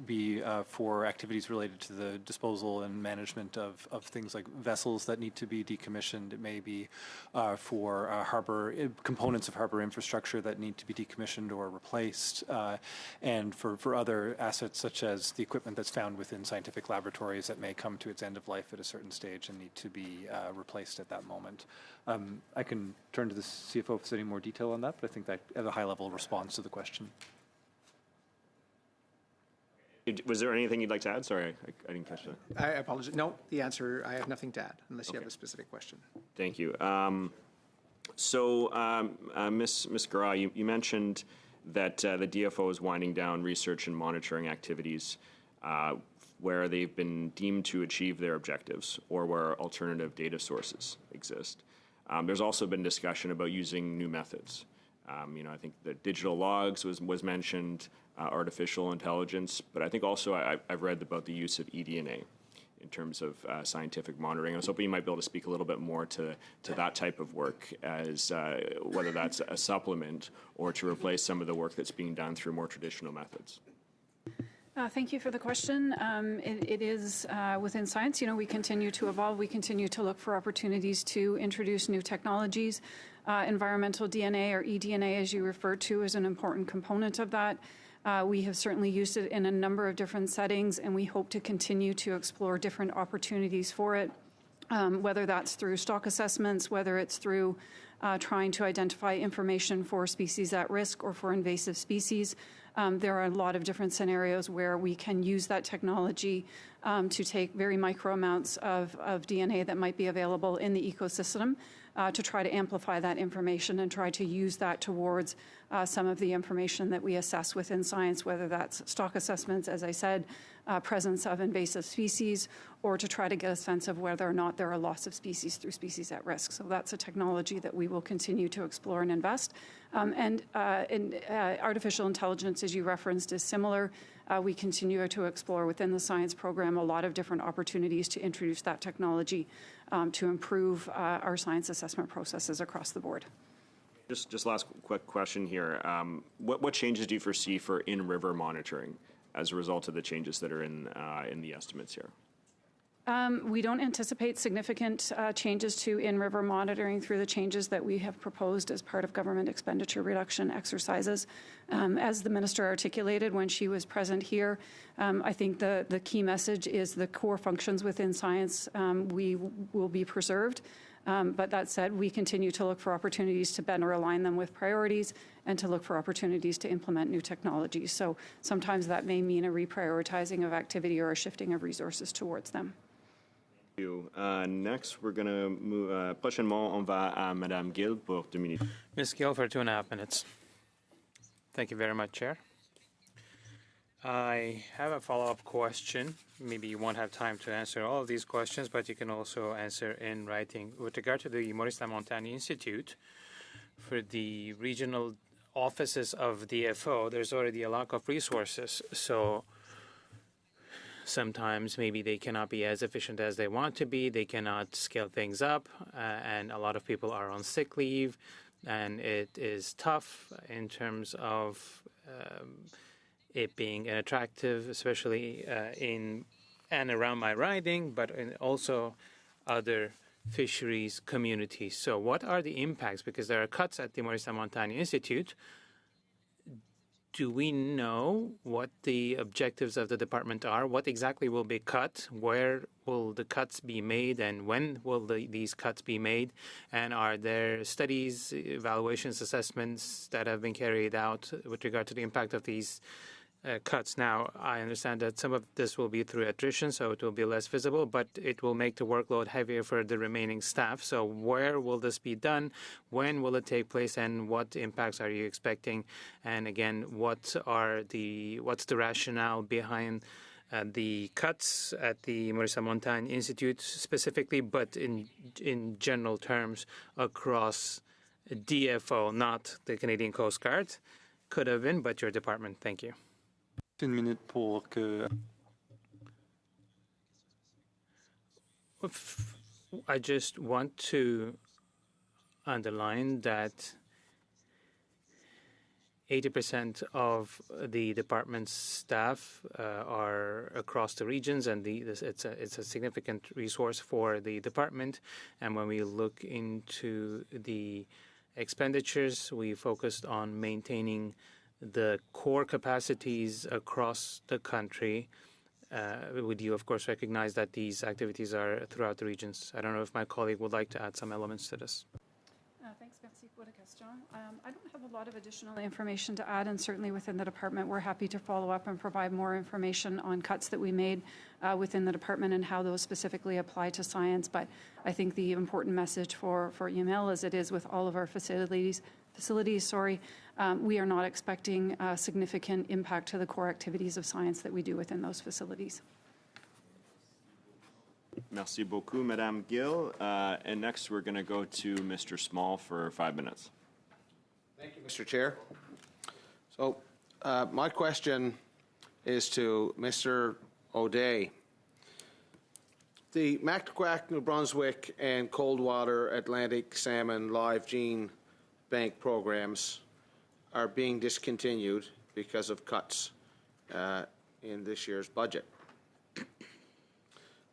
be for activities related to the disposal and management of things like vessels that need to be decommissioned. It may be for harbor components of harbor infrastructure that need to be decommissioned or replaced, and for other assets such as the equipment that's found within scientific laboratories that may come to its end of life at a certain stage and need to be replaced at that moment. I can turn to the CFO if there's any more detail on that, but I think that at a high level responds to the question. Was there anything you'd like to add? Sorry, I didn't catch that. I apologize. No, the answer, I have nothing to add unless you have a specific question. Thank you. Ms. Garra, you mentioned that the DFO is winding down research and monitoring activities where they've been deemed to achieve their objectives or where alternative data sources exist. There's also been discussion about using new methods. I think the digital logs was mentioned, artificial intelligence, but I think also I've read about the use of eDNA in terms of scientific monitoring. I was hoping you might be able to speak a little bit more to that type of work, as whether that's a supplement or to replace some of the work that's being done through more traditional methods. Thank you for the question. It is within science. We continue to evolve. We continue to look for opportunities to introduce new technologies. Environmental DNA, or eDNA, as you referred to, is an important component of that. We have certainly used it in a number of different settings, and we hope to continue to explore different opportunities for it. whether that's through stock assessments, whether it's through trying to identify information for species at risk or for invasive species. There are a lot of different scenarios where we can use that technology to take very micro amounts of DNA that might be available in the ecosystem to try to amplify that information and try to use that towards some of the information that we assess within science, whether that's stock assessments, as I said, presence of invasive species, or to try to get a sense of whether or not there are loss of species through species at risk. So that's a technology that we will continue to explore and invest. Artificial intelligence, as you referenced, is similar. We continue to explore within the science program a lot of different opportunities to introduce that technology to improve our science assessment processes across the board. Just last quick question here. What changes do you foresee for in-river monitoring as a result of the changes that are in the estimates here? We don't anticipate significant changes to in-river monitoring through the changes that we have proposed as part of government expenditure reduction exercises. As the minister articulated when she was present here, I think the key message is the core functions within science will be preserved. But that said, we continue to look for opportunities to better align them with priorities and to look for opportunities to implement new technologies. So sometimes that may mean a reprioritizing of activity or a shifting of resources towards them. Thank you. Next, we're going to move. Prochainement, on va à Madame Gill pour 2 minutes. Ms. Gill for 2.5 minutes. Thank you very much, Chair. I have a follow-up question. Maybe you won't have time to answer all of these questions, but you can also answer in writing. With regard to the Maurice Lamontagne Institute, for the regional offices of DFO, there's already a lack of resources. So sometimes maybe they cannot be as efficient as they want to be. They cannot scale things up, and a lot of people are on sick leave, and it is tough in terms of it being attractive, especially in and around my riding, but in also other fisheries communities. So what are the impacts? Because there are cuts at the Maurice Lamontagne Institute. Do we know what the objectives of the department are? What exactly will be cut? Where will the cuts be made? And when will these cuts be made? And are there studies, evaluations, assessments that have been carried out with regard to the impact of these cuts? Now, I understand that some of this will be through attrition, so it will be less visible, but it will make the workload heavier for the remaining staff. So where will this be done? When will it take place? And what impacts are you expecting? And again, what's the rationale behind the cuts at the Maurice Lamontagne Institute specifically, but in general terms across DFO, not the Canadian Coast Guard? Could have been, but your department. Thank you. Une minute pour que... I just want to underline that 80% of the department's staff are across the regions, and it's a significant resource for the department. And when we look into the expenditures, we focused on maintaining the core capacities across the country. Would you, of course, recognize that these activities are throughout the regions? I don't know if my colleague would like to add some elements to this. Thanks, merci pour la question. I don't have a lot of additional information to add, and certainly within the department, we're happy to follow up and provide more information on cuts that we made within the department and how those specifically apply to science. But I think the important message for EML, as it is with all of our facilities, we are not expecting a significant impact to the core activities of science that we do within those facilities. Merci beaucoup, Madame Gill. And next, we're going to go to Mr. Small for 5 minutes. Thank you, Mr. Chair. So my question is to Mr. O'Day. The Mactaquac, New Brunswick, and Coldwater Atlantic Salmon Live Gene Bank programs are being discontinued because of cuts in this year's budget.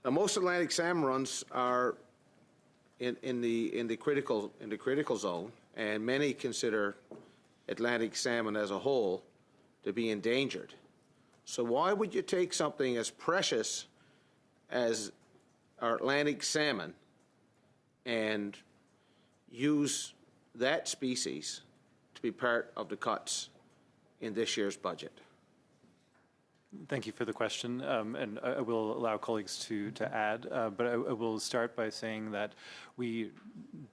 Now, most Atlantic salmon runs are in the critical zone, and many consider Atlantic salmon as a whole to be endangered. So why would you take something as precious as our Atlantic salmon and use that species to be part of the cuts in this year's budget? Thank you for the question, and I will allow colleagues to add, but I will start by saying that we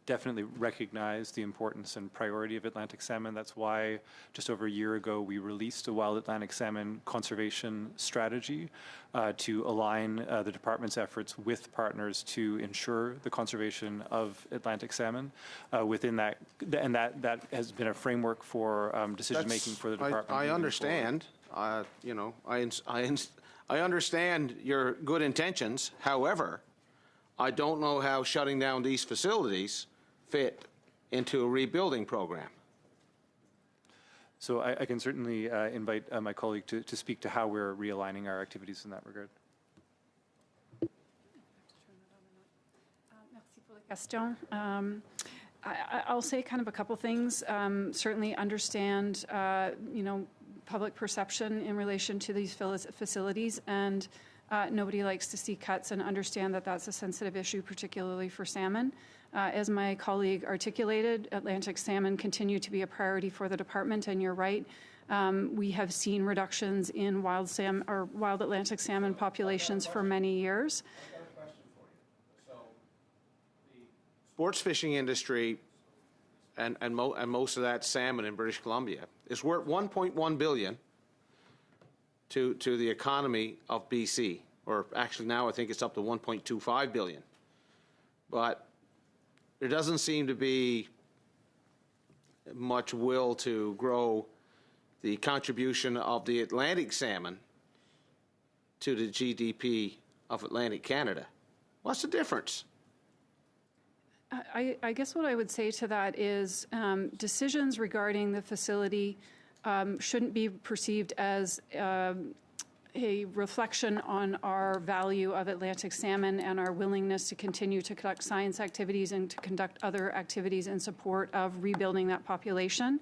definitely recognize the importance and priority of Atlantic salmon. That's why just over a year ago we released a wild Atlantic salmon conservation strategy to align the department's efforts with partners to ensure the conservation of Atlantic salmon. Within that, and that has been a framework for decision making for the department. I understand. You know, I understand your good intentions. However, I don't know how shutting down these facilities fit into a rebuilding program. So I can certainly invite my colleague to speak to how we're realigning our activities in that regard. Merci pour la question. I'll say kind of a couple things. Certainly understand, you know, public perception in relation to these facilities, and nobody likes to see cuts, and understand that that's a sensitive issue, particularly for salmon. As my colleague articulated, Atlantic salmon continue to be a priority for the department, and you're right. We have seen reductions in wild Atlantic salmon populations for many years. I've got a question for you. So, the sports fishing industry and most of that salmon in British Columbia is worth $1.1 billion to the economy of BC, or actually now I think it's up to $1.25 billion. But there doesn't seem to be much will to grow the contribution of the Atlantic salmon to the GDP of Atlantic Canada. What's the difference? I guess what I would say to that is decisions regarding the facility shouldn't be perceived as a reflection on our value of Atlantic salmon and our willingness to continue to conduct science activities and to conduct other activities in support of rebuilding that population.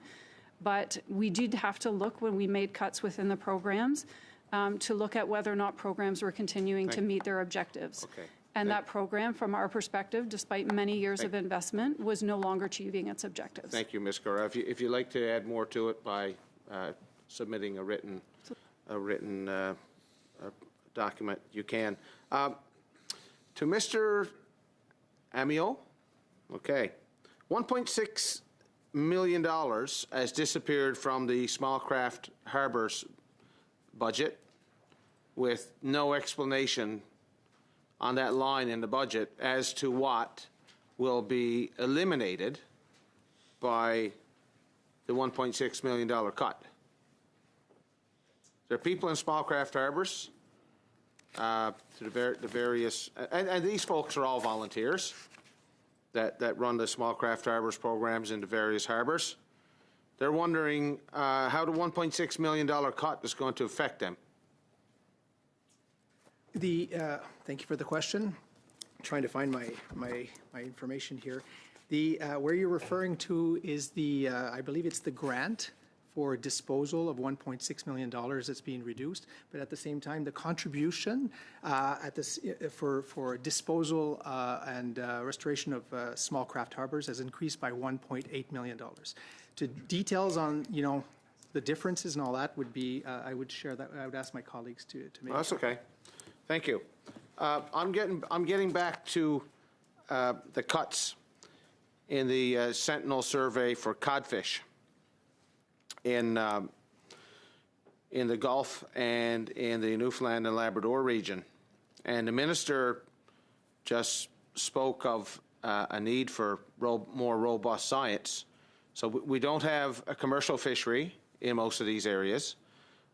But we did have to look, when we made cuts within the programs, to look at whether or not programs were continuing to meet their objectives. Okay. And that program, from our perspective, despite many years of investment, was no longer achieving its objectives. Thank you, Ms. Gura. If you'd like to add more to it by submitting a written document, you can. To Mr. Amiot, okay, $1.6 million has disappeared from the small craft harbors budget with no explanation on that line in the budget as to what will be eliminated by the $1.6 million cut. There are people in small craft harbors, to the various, and these folks are all volunteers that run the small craft harbors programs in the various harbors. They're wondering how the $1.6 million cut is going to affect them. Thank you for the question. I'm trying to find my information here. Where you're referring to is I believe it's the grant for disposal of $1.6 million that's being reduced, but at the same time, the contribution for disposal and restoration of small craft harbors has increased by $1.8 million. To details on the differences and all that would be I would share that. I would ask my colleagues to make. Well, that's okay. Thank you. I'm getting back to the cuts in the Sentinel survey for codfish in the Gulf and in the Newfoundland and Labrador region. And the minister just spoke of a need for more robust science. So we don't have a commercial fishery in most of these areas.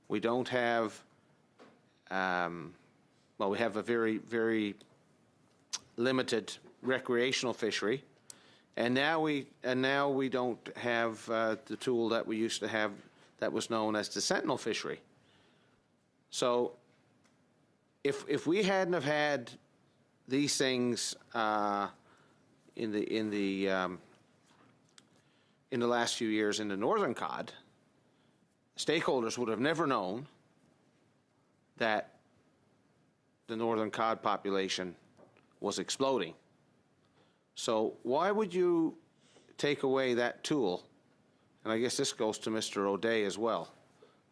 We don't have, well, we have a very, very limited recreational fishery. And now we don't have the tool that we used to have that was known as the Sentinel fishery. So if we hadn't have had these things in the last few years in the northern cod, stakeholders would have never known that the northern cod population was exploding. So why would you take away that tool? And I guess this goes to Mr. O'Day as well.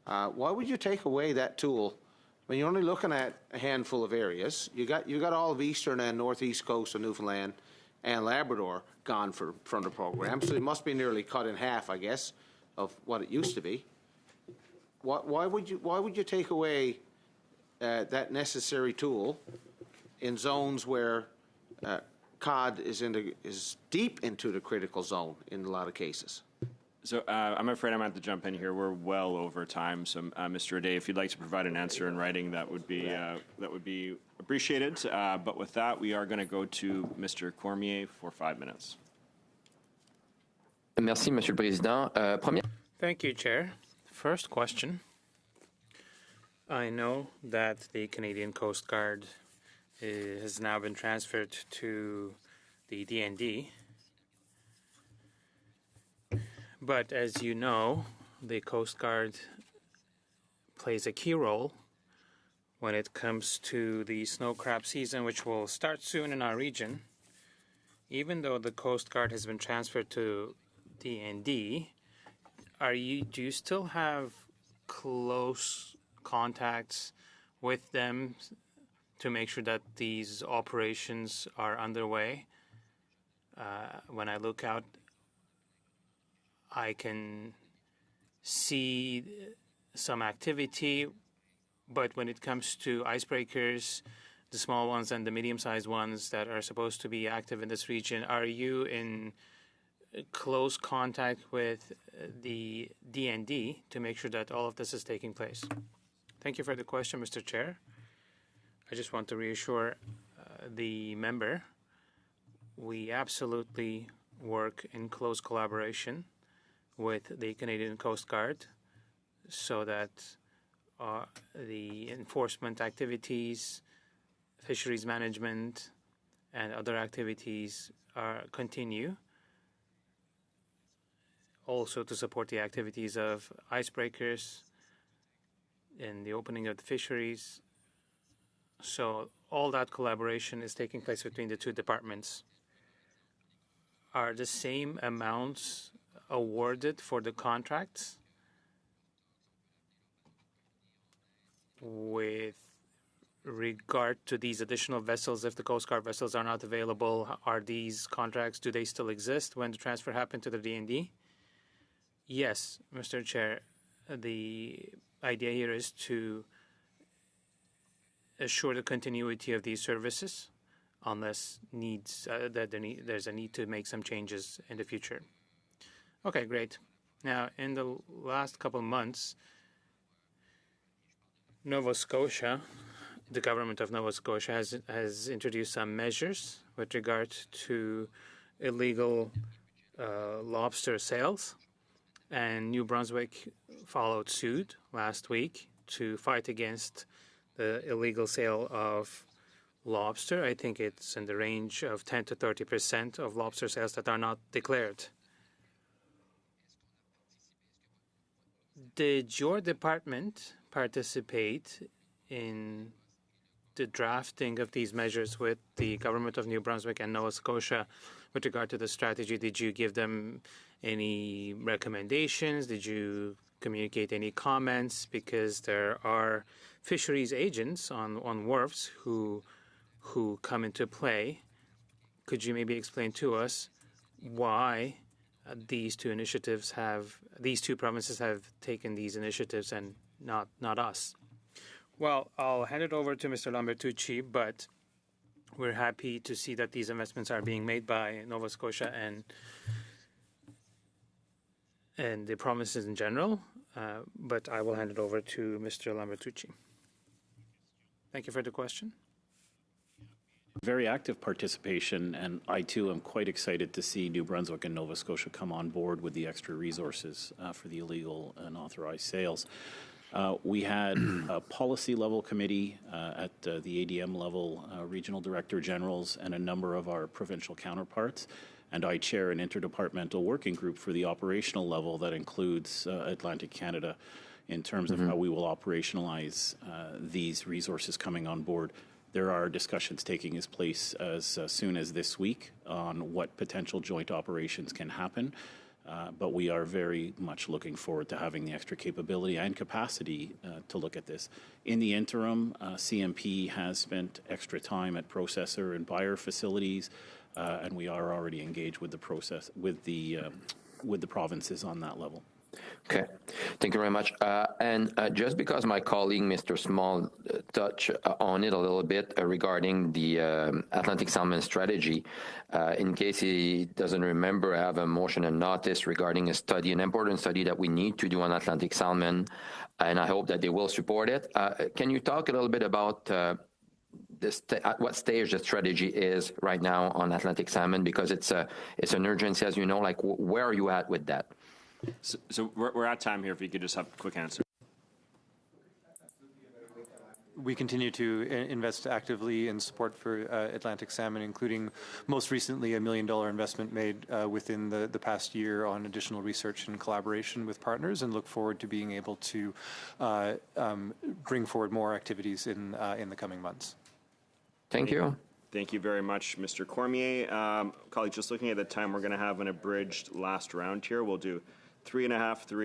Why would you take away that tool when you're only looking at a handful of areas? You got all of eastern and northeast coast of Newfoundland and Labrador gone from the program, so it must be nearly cut in half, I guess, of what it used to be. Why would you take away that necessary tool in zones where cod is deep into the critical zone in a lot of cases? So I'm afraid I'm going to have to jump in here. We're well over time. So, Mr. O'Day, if you'd like to provide an answer in writing, that would be appreciated. But with that, we are going to go to Mr. Cormier for 5 minutes. Merci, Monsieur le Président. Thank you, Chair. First question. I know that the Canadian Coast Guard has now been transferred to the DND. But as you know, the Coast Guard plays a key role when it comes to the snow crab season, which will start soon in our region. Even though the Coast Guard has been transferred to DND, do you still have close contacts with them to make sure that these operations are underway? When I look out, I can see some activity, but when it comes to icebreakers, the small ones and the medium-sized ones that are supposed to be active in this region, are you in close contact with the DND to make sure that all of this is taking place? Thank you for the question, Mr. Chair. I just want to reassure the member, we absolutely work in close collaboration with the Canadian Coast Guard so that the enforcement activities, fisheries management, and other activities continue. Also to support the activities of icebreakers and the opening of the fisheries. So all that collaboration is taking place between the two departments. Are the same amounts awarded for the contracts with regard to these additional vessels? If the Coast Guard vessels are not available, are these contracts, do they still exist when the transfer happened to the DND? Yes, Mr. Chair. The idea here is to assure the continuity of these services unless there's a need to make some changes in the future. Okay, great. Now, in the last couple of months, Nova Scotia, the government of Nova Scotia has introduced some measures with regard to illegal lobster sales, and New Brunswick followed suit last week to fight against the illegal sale of lobster. I think it's in the range of 10 to 30% of lobster sales that are not declared. Did your department participate in the drafting of these measures with the government of New Brunswick and Nova Scotia with regard to the strategy? Did you give them any recommendations? Did you communicate any comments? Because there are fisheries agents on wharfs who come into play. Could you maybe explain to us why these two provinces have taken these initiatives and not us? Well, I'll hand it over to Mr. Lambertucci, but we're happy to see that these investments are being made by Nova Scotia and the provinces in general, but I will hand it over to Mr. Lambertucci. Thank you for the question. Very active participation, and I too am quite excited to see New Brunswick and Nova Scotia come on board with the extra resources for the illegal and authorized sales. We had a policy level committee at the ADM level, regional director generals, and a number of our provincial counterparts. And I chair an interdepartmental working group for the operational level that includes Atlantic Canada in terms of how we will operationalize these resources coming on board. There are discussions taking place as soon as this week on what potential joint operations can happen. But we are very much looking forward to having the extra capability and capacity to look at this. In the interim, CMP has spent extra time at processor and buyer facilities, and we are already engaged with the provinces on that level. Okay, thank you very much. And just because my colleague, Mr. Small, touched on it a little bit regarding the Atlantic salmon strategy, in case he doesn't remember, I have a motion and notice regarding a study, an important study that we need to do on Atlantic salmon, and I hope that they will support it. Can you talk a little bit about at what stage the strategy is right now on Atlantic salmon? Because it's an urgency, as you know. Like, where are you at with that? So we're at time here. If you could just have a quick answer. We continue to invest actively in support for Atlantic salmon, including most recently $1 million investment made within the past year on additional research and collaboration with partners, and look forward to being able to bring forward more activities in the coming months. Thank you. Thank you very much, Mr. Cormier. Colleagues, just looking at the time, we're going to have an abridged last round here. We'll do 3.5,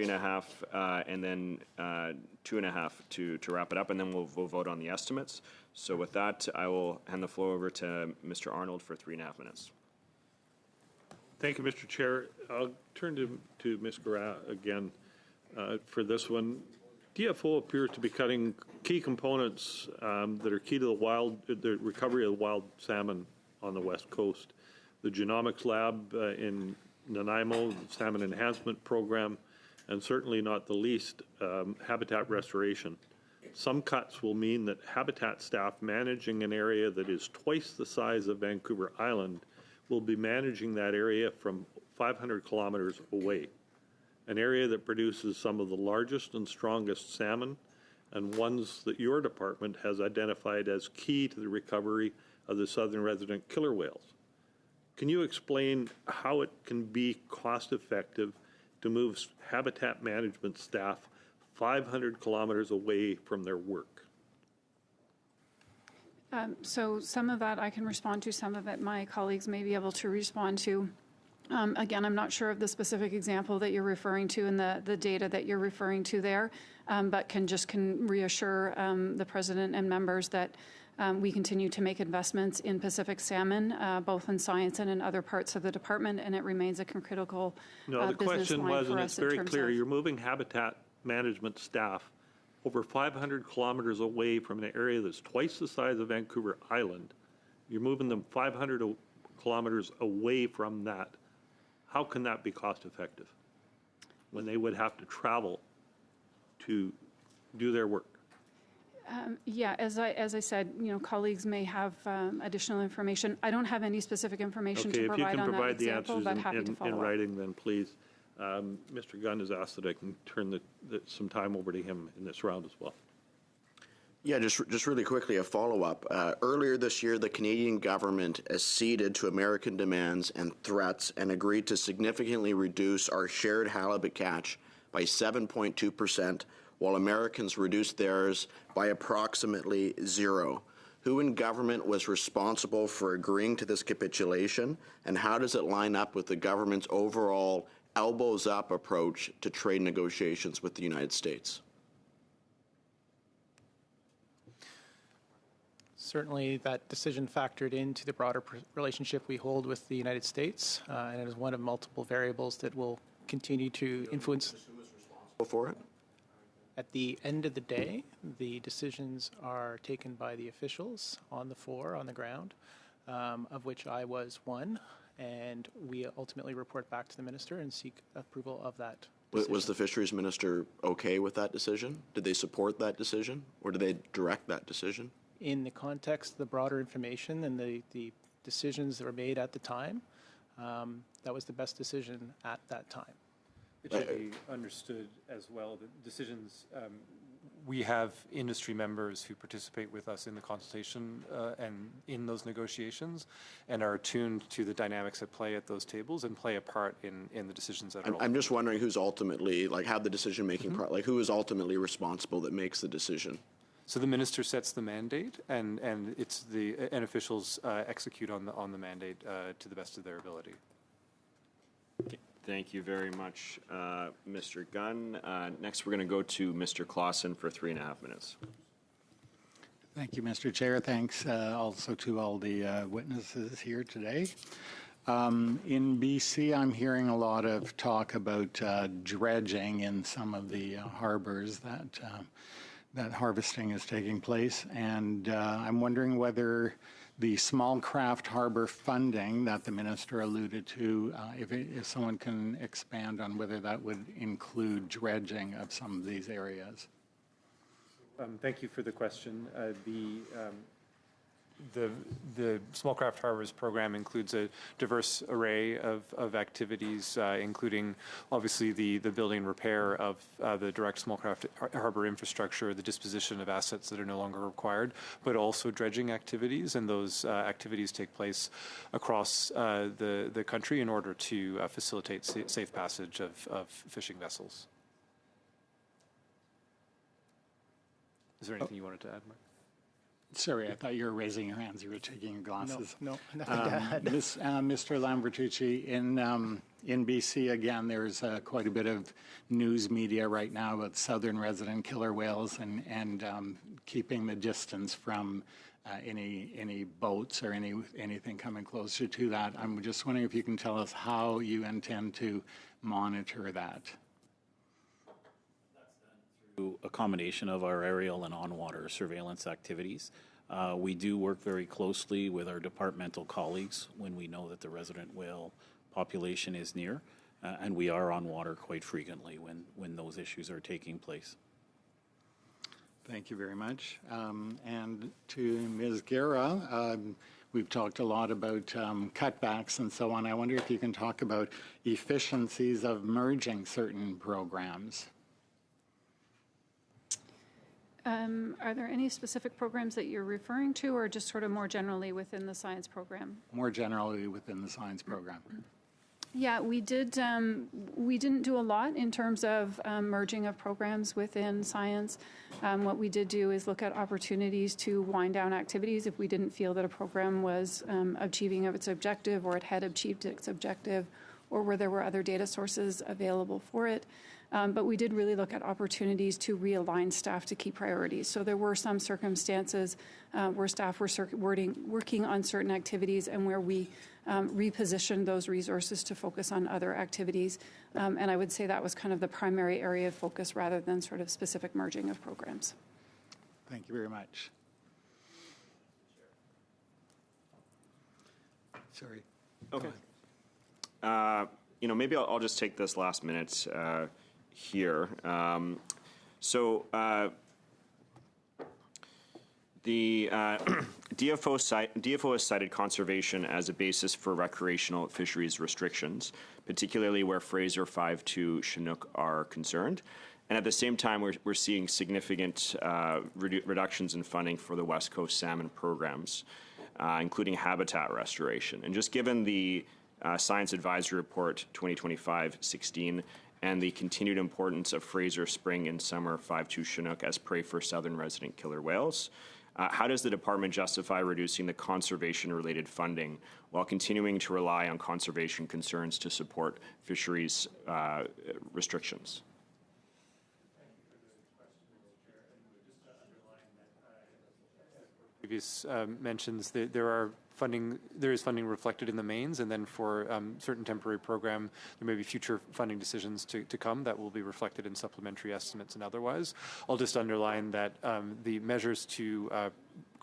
3.5, and then 2.5 to wrap it up, and then we'll vote on the estimates. So with that, I will hand the floor over to Mr. Arnold for 3.5 minutes. Thank you, Mr. Chair. I'll turn to Ms. Garat again for this one. DFO appears to be cutting key components that are key to the recovery of the wild salmon on the West Coast. The Genomics Lab in Nanaimo, the Salmon Enhancement Program, and certainly not the least, habitat restoration. Some cuts will mean that habitat staff managing an area that is twice the size of Vancouver Island will be managing that area from 500 kilometers away. An area that produces some of the largest and strongest salmon, and ones that your department has identified as key to the recovery of the southern resident killer whales. Can you explain how it can be cost-effective to move habitat management staff 500 kilometers away from their work? So some of that I can respond to, some of it my colleagues may be able to respond to. Again, I'm not sure of the specific example that you're referring to and the data that you're referring to there, but can reassure the President and members that we continue to make investments in Pacific salmon, both in science and in other parts of the department, and it remains a critical No, the business question line was, for and us it's very in terms clear, of- you're moving habitat management staff over 500 kilometers away from an area that's twice the size of Vancouver Island. You're moving them 500 kilometers away from that. How can that be cost effective when they would have to travel to do their work? Yeah, as I said, colleagues may have additional information. I don't have any specific information to provide on that example, but happy to follow in up. writing, then please. Mr. Gunn has asked that I can turn some time over to him in this round as well. Yeah, just really quickly, a follow-up. Earlier this year, the Canadian government acceded to American demands and threats and agreed to significantly reduce our shared halibut catch by 7.2%, while Americans reduced theirs by approximately 0. Who in government was responsible for agreeing to this capitulation, and how does it line up with the government's overall elbows-up approach to trade negotiations with the United States? Certainly, that decision factored into the broader relationship we hold with the United States, and it is one of multiple variables that will continue to influence. Who was responsible for it? At the end of the day, the decisions are taken by the officials on the floor, on the ground, of which I was one, and we ultimately report back to the minister and seek approval of that decision. Was the fisheries minister okay with that decision? Did they support that decision, or did they direct that decision? In the context of the broader information and the decisions that were made at the time, that was the best decision at that time. It should be understood as well that decisions, we have industry members who participate with us in the consultation and in those negotiations and are attuned to the dynamics at play at those tables and play a part in the decisions that are I'm just wondering who's ultimately, like, how the decision-making part, like, who is ultimately responsible that makes the decision? So the minister sets the mandate, and officials execute on the mandate to the best of their ability. Thank you very much, Mr. Gunn. Next, we're going to go to Mr. Clausen for 3.5 minutes. Thank you, Mr. Chair. Thanks also to all the witnesses here today. In BC, I'm hearing a lot of talk about dredging in some of the harbors that harvesting is taking place, and I'm wondering whether the small craft harbor funding that the minister alluded to, if someone can expand on whether that would include dredging of some of these areas. Thank you for the question. The Small Craft Harbors program includes a diverse array of activities, including obviously the building and repair of the direct small craft harbor infrastructure, the disposition of assets that are no longer required, but also dredging activities, and those activities take place across the country in order to facilitate safe passage of fishing vessels. Is there anything you wanted to add, Mark? Sorry, I thought you were raising your hands. You were taking your glasses. No, nothing to add. Mr. Lambertucci, in BC, again, there's quite a bit of news media right now about southern resident killer whales and keeping the distance from any boats or anything coming closer to that. I'm just wondering if you can tell us how you intend to monitor that. A combination of our aerial and on-water surveillance activities. We do work very closely with our departmental colleagues when we know that the resident whale population is near, and we are on water quite frequently when those issues are taking place. Thank you very much. And to Ms. Guerra, we've talked a lot about cutbacks and so on. I wonder if you can talk about efficiencies of merging certain programs. Are there any specific programs that you're referring to, or just sort of more generally within the science program? More generally within the science program. Yeah, we didn't do a lot in terms of merging of programs within science. What we did do is look at opportunities to wind down activities if we didn't feel that a program was achieving of its objective, or it had achieved its objective, or where there were other data sources available for it. But we did really look at opportunities to realign staff to key priorities. So there were some circumstances where staff were working on certain activities and where we repositioned those resources to focus on other activities. And I would say that was kind of the primary area of focus rather than sort of specific merging of programs. Thank you very much. Sorry. Okay. Maybe I'll just take this last minute here. The DFO has cited conservation as a basis for recreational fisheries restrictions, particularly where Fraser 5.2 Chinook are concerned. And at the same time, we're seeing significant reductions in funding for the West Coast salmon programs, including habitat restoration. And just given the Science Advisory Report 2025-16 and the continued importance of Fraser Spring and Summer 5.2 Chinook as prey for southern resident killer whales, how does the department justify reducing the conservation-related funding while continuing to rely on conservation concerns to support fisheries restrictions? Previous mentions that there is funding reflected in the mains, and then for certain temporary program, there may be future funding decisions to come that will be reflected in supplementary estimates and otherwise. I'll just underline that the measures to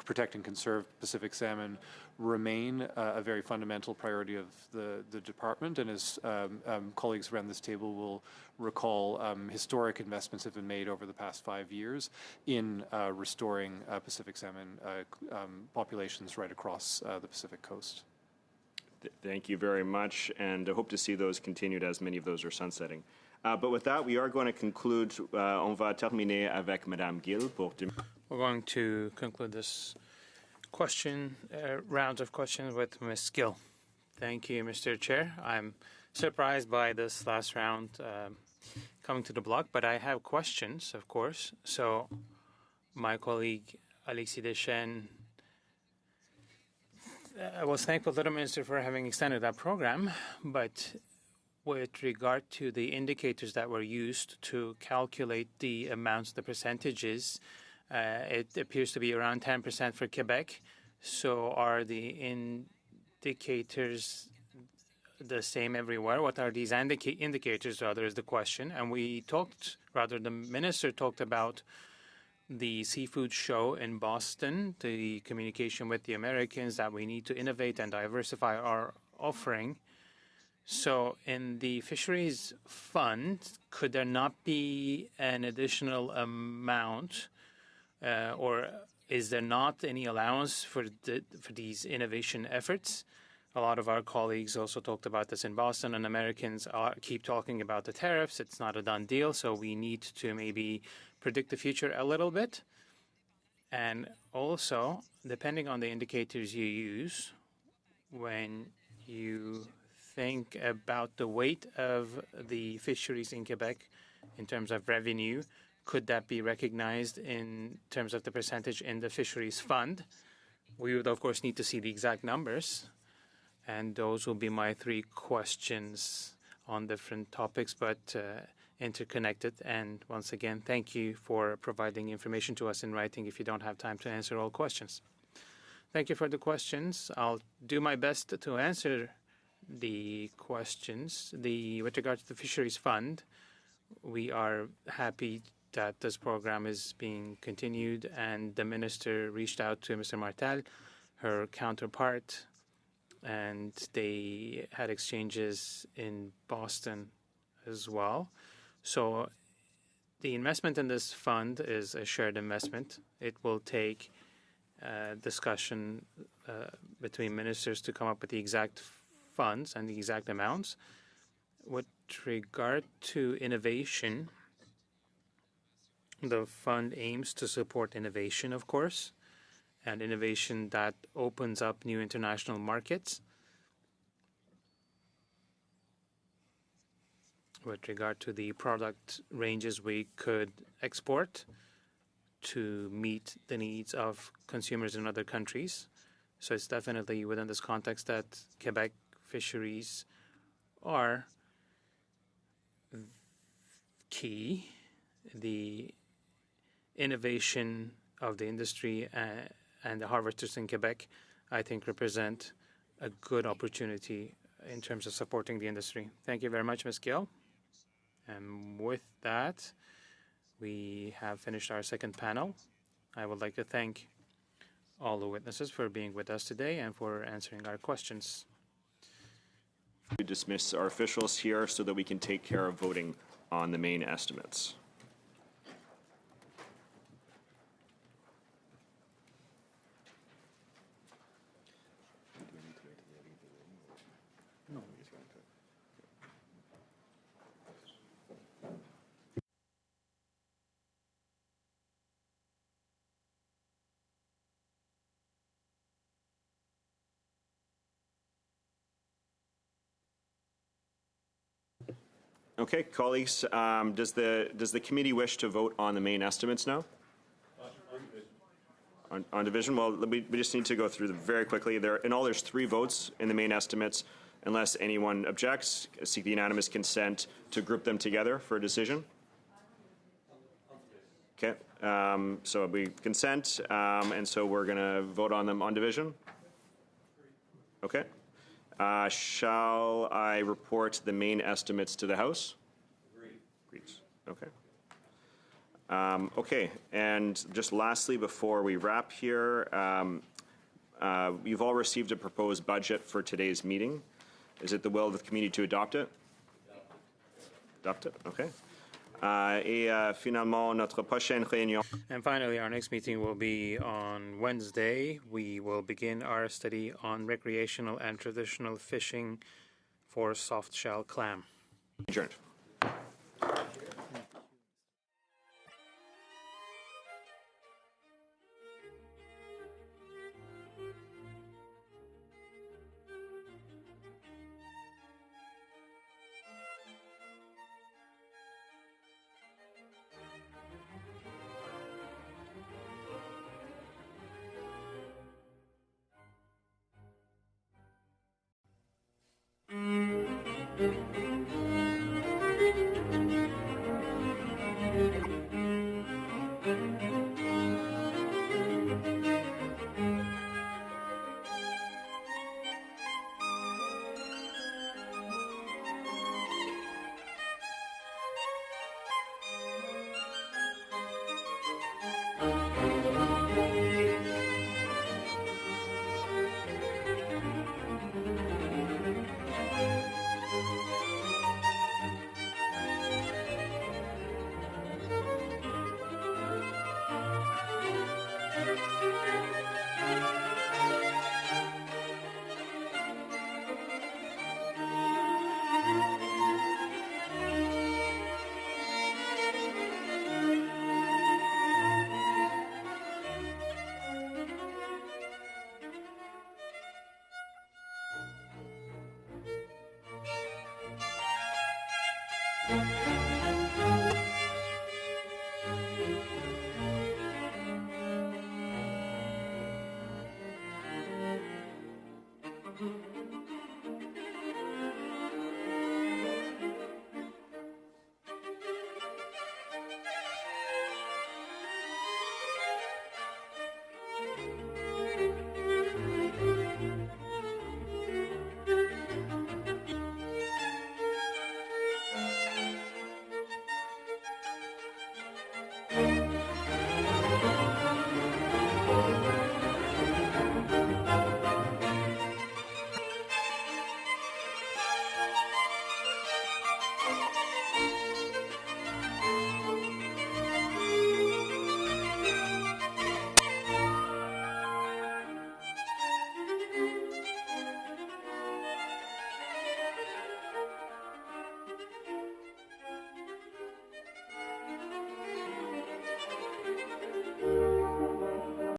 protect and conserve Pacific salmon remain a very fundamental priority of the department, and as colleagues around this table will recall, historic investments have been made over the past 5 years in restoring Pacific salmon populations right across the Pacific coast. Thank you very much, and I hope to see those continued as many of those are sunsetting. But with that, we are going to conclude. On va terminer avec Madame Gill pour. We're going to conclude this round of questions with Ms. Gill. Thank you, Mr. Chair. I'm surprised by this last round coming to the block, but I have questions, of course. So my colleague Alexis Deschênes was thankful to the Minister for having extended that program, but with regard to the indicators that were used to calculate the amounts, the percentages, it appears to be around 10% for Quebec. So are the indicators the same everywhere? What are these indicators, rather, is the question. And we talked, rather, the Minister talked about the seafood show in Boston, the communication with the Americans that we need to innovate and diversify our offering. So in the Fisheries Fund, could there not be an additional amount, or is there not any allowance for these innovation efforts? A lot of our colleagues also talked about this in Boston, and Americans keep talking about the tariffs. It's not a done deal, so we need to maybe predict the future a little bit. And also, depending on the indicators you use, when you think about the weight of the fisheries in Quebec in terms of revenue, could that be recognized in terms of the percentage in the Fisheries Fund? We would, of course, need to see the exact numbers. And those will be my three questions on different topics, but interconnected. And once again, thank you for providing information to us in writing if you don't have time to answer all questions. Thank you for the questions. I'll do my best to answer the questions. With regard to the Fisheries Fund, we are happy that this program is being continued, and the Minister reached out to Mr. Martel, her counterpart, and they had exchanges in Boston as well. So the investment in this fund is a shared investment. It will take discussion between ministers to come up with the exact funds and the exact amounts. With regard to innovation, the fund aims to support innovation, of course, and innovation that opens up new international markets. With regard to the product ranges we could export to meet the needs of consumers in other countries. So it's definitely within this context that Quebec fisheries are key. The innovation of the industry and the harvesters in Quebec, I think, represent a good opportunity in terms of supporting the industry. Thank you very much, Ms. Gill. And with that, we have finished our second panel. I would like to thank all the witnesses for being with us today and for answering our questions. We dismiss our officials here so that we can take care of voting on the main estimates. Okay, colleagues, does the committee wish to vote on the main estimates now? On division? Well, we just need to go through them very quickly. There's 3 votes in the main estimates. Unless anyone objects, seek the unanimous consent to group them together for a decision. Okay, so we consent, and so we're going to vote on them on division. Okay. Shall I report the main estimates to the House? Agreed. Okay. Okay, and just lastly, before we wrap here, you've all received a proposed budget for today's meeting. Is it the will of the committee to adopt it? Adopt it, okay. Finalement, notre prochaine réunion. And finally, our next meeting will be on Wednesday. We will begin our study on recreational and traditional fishing for soft shell clam. Adjourned.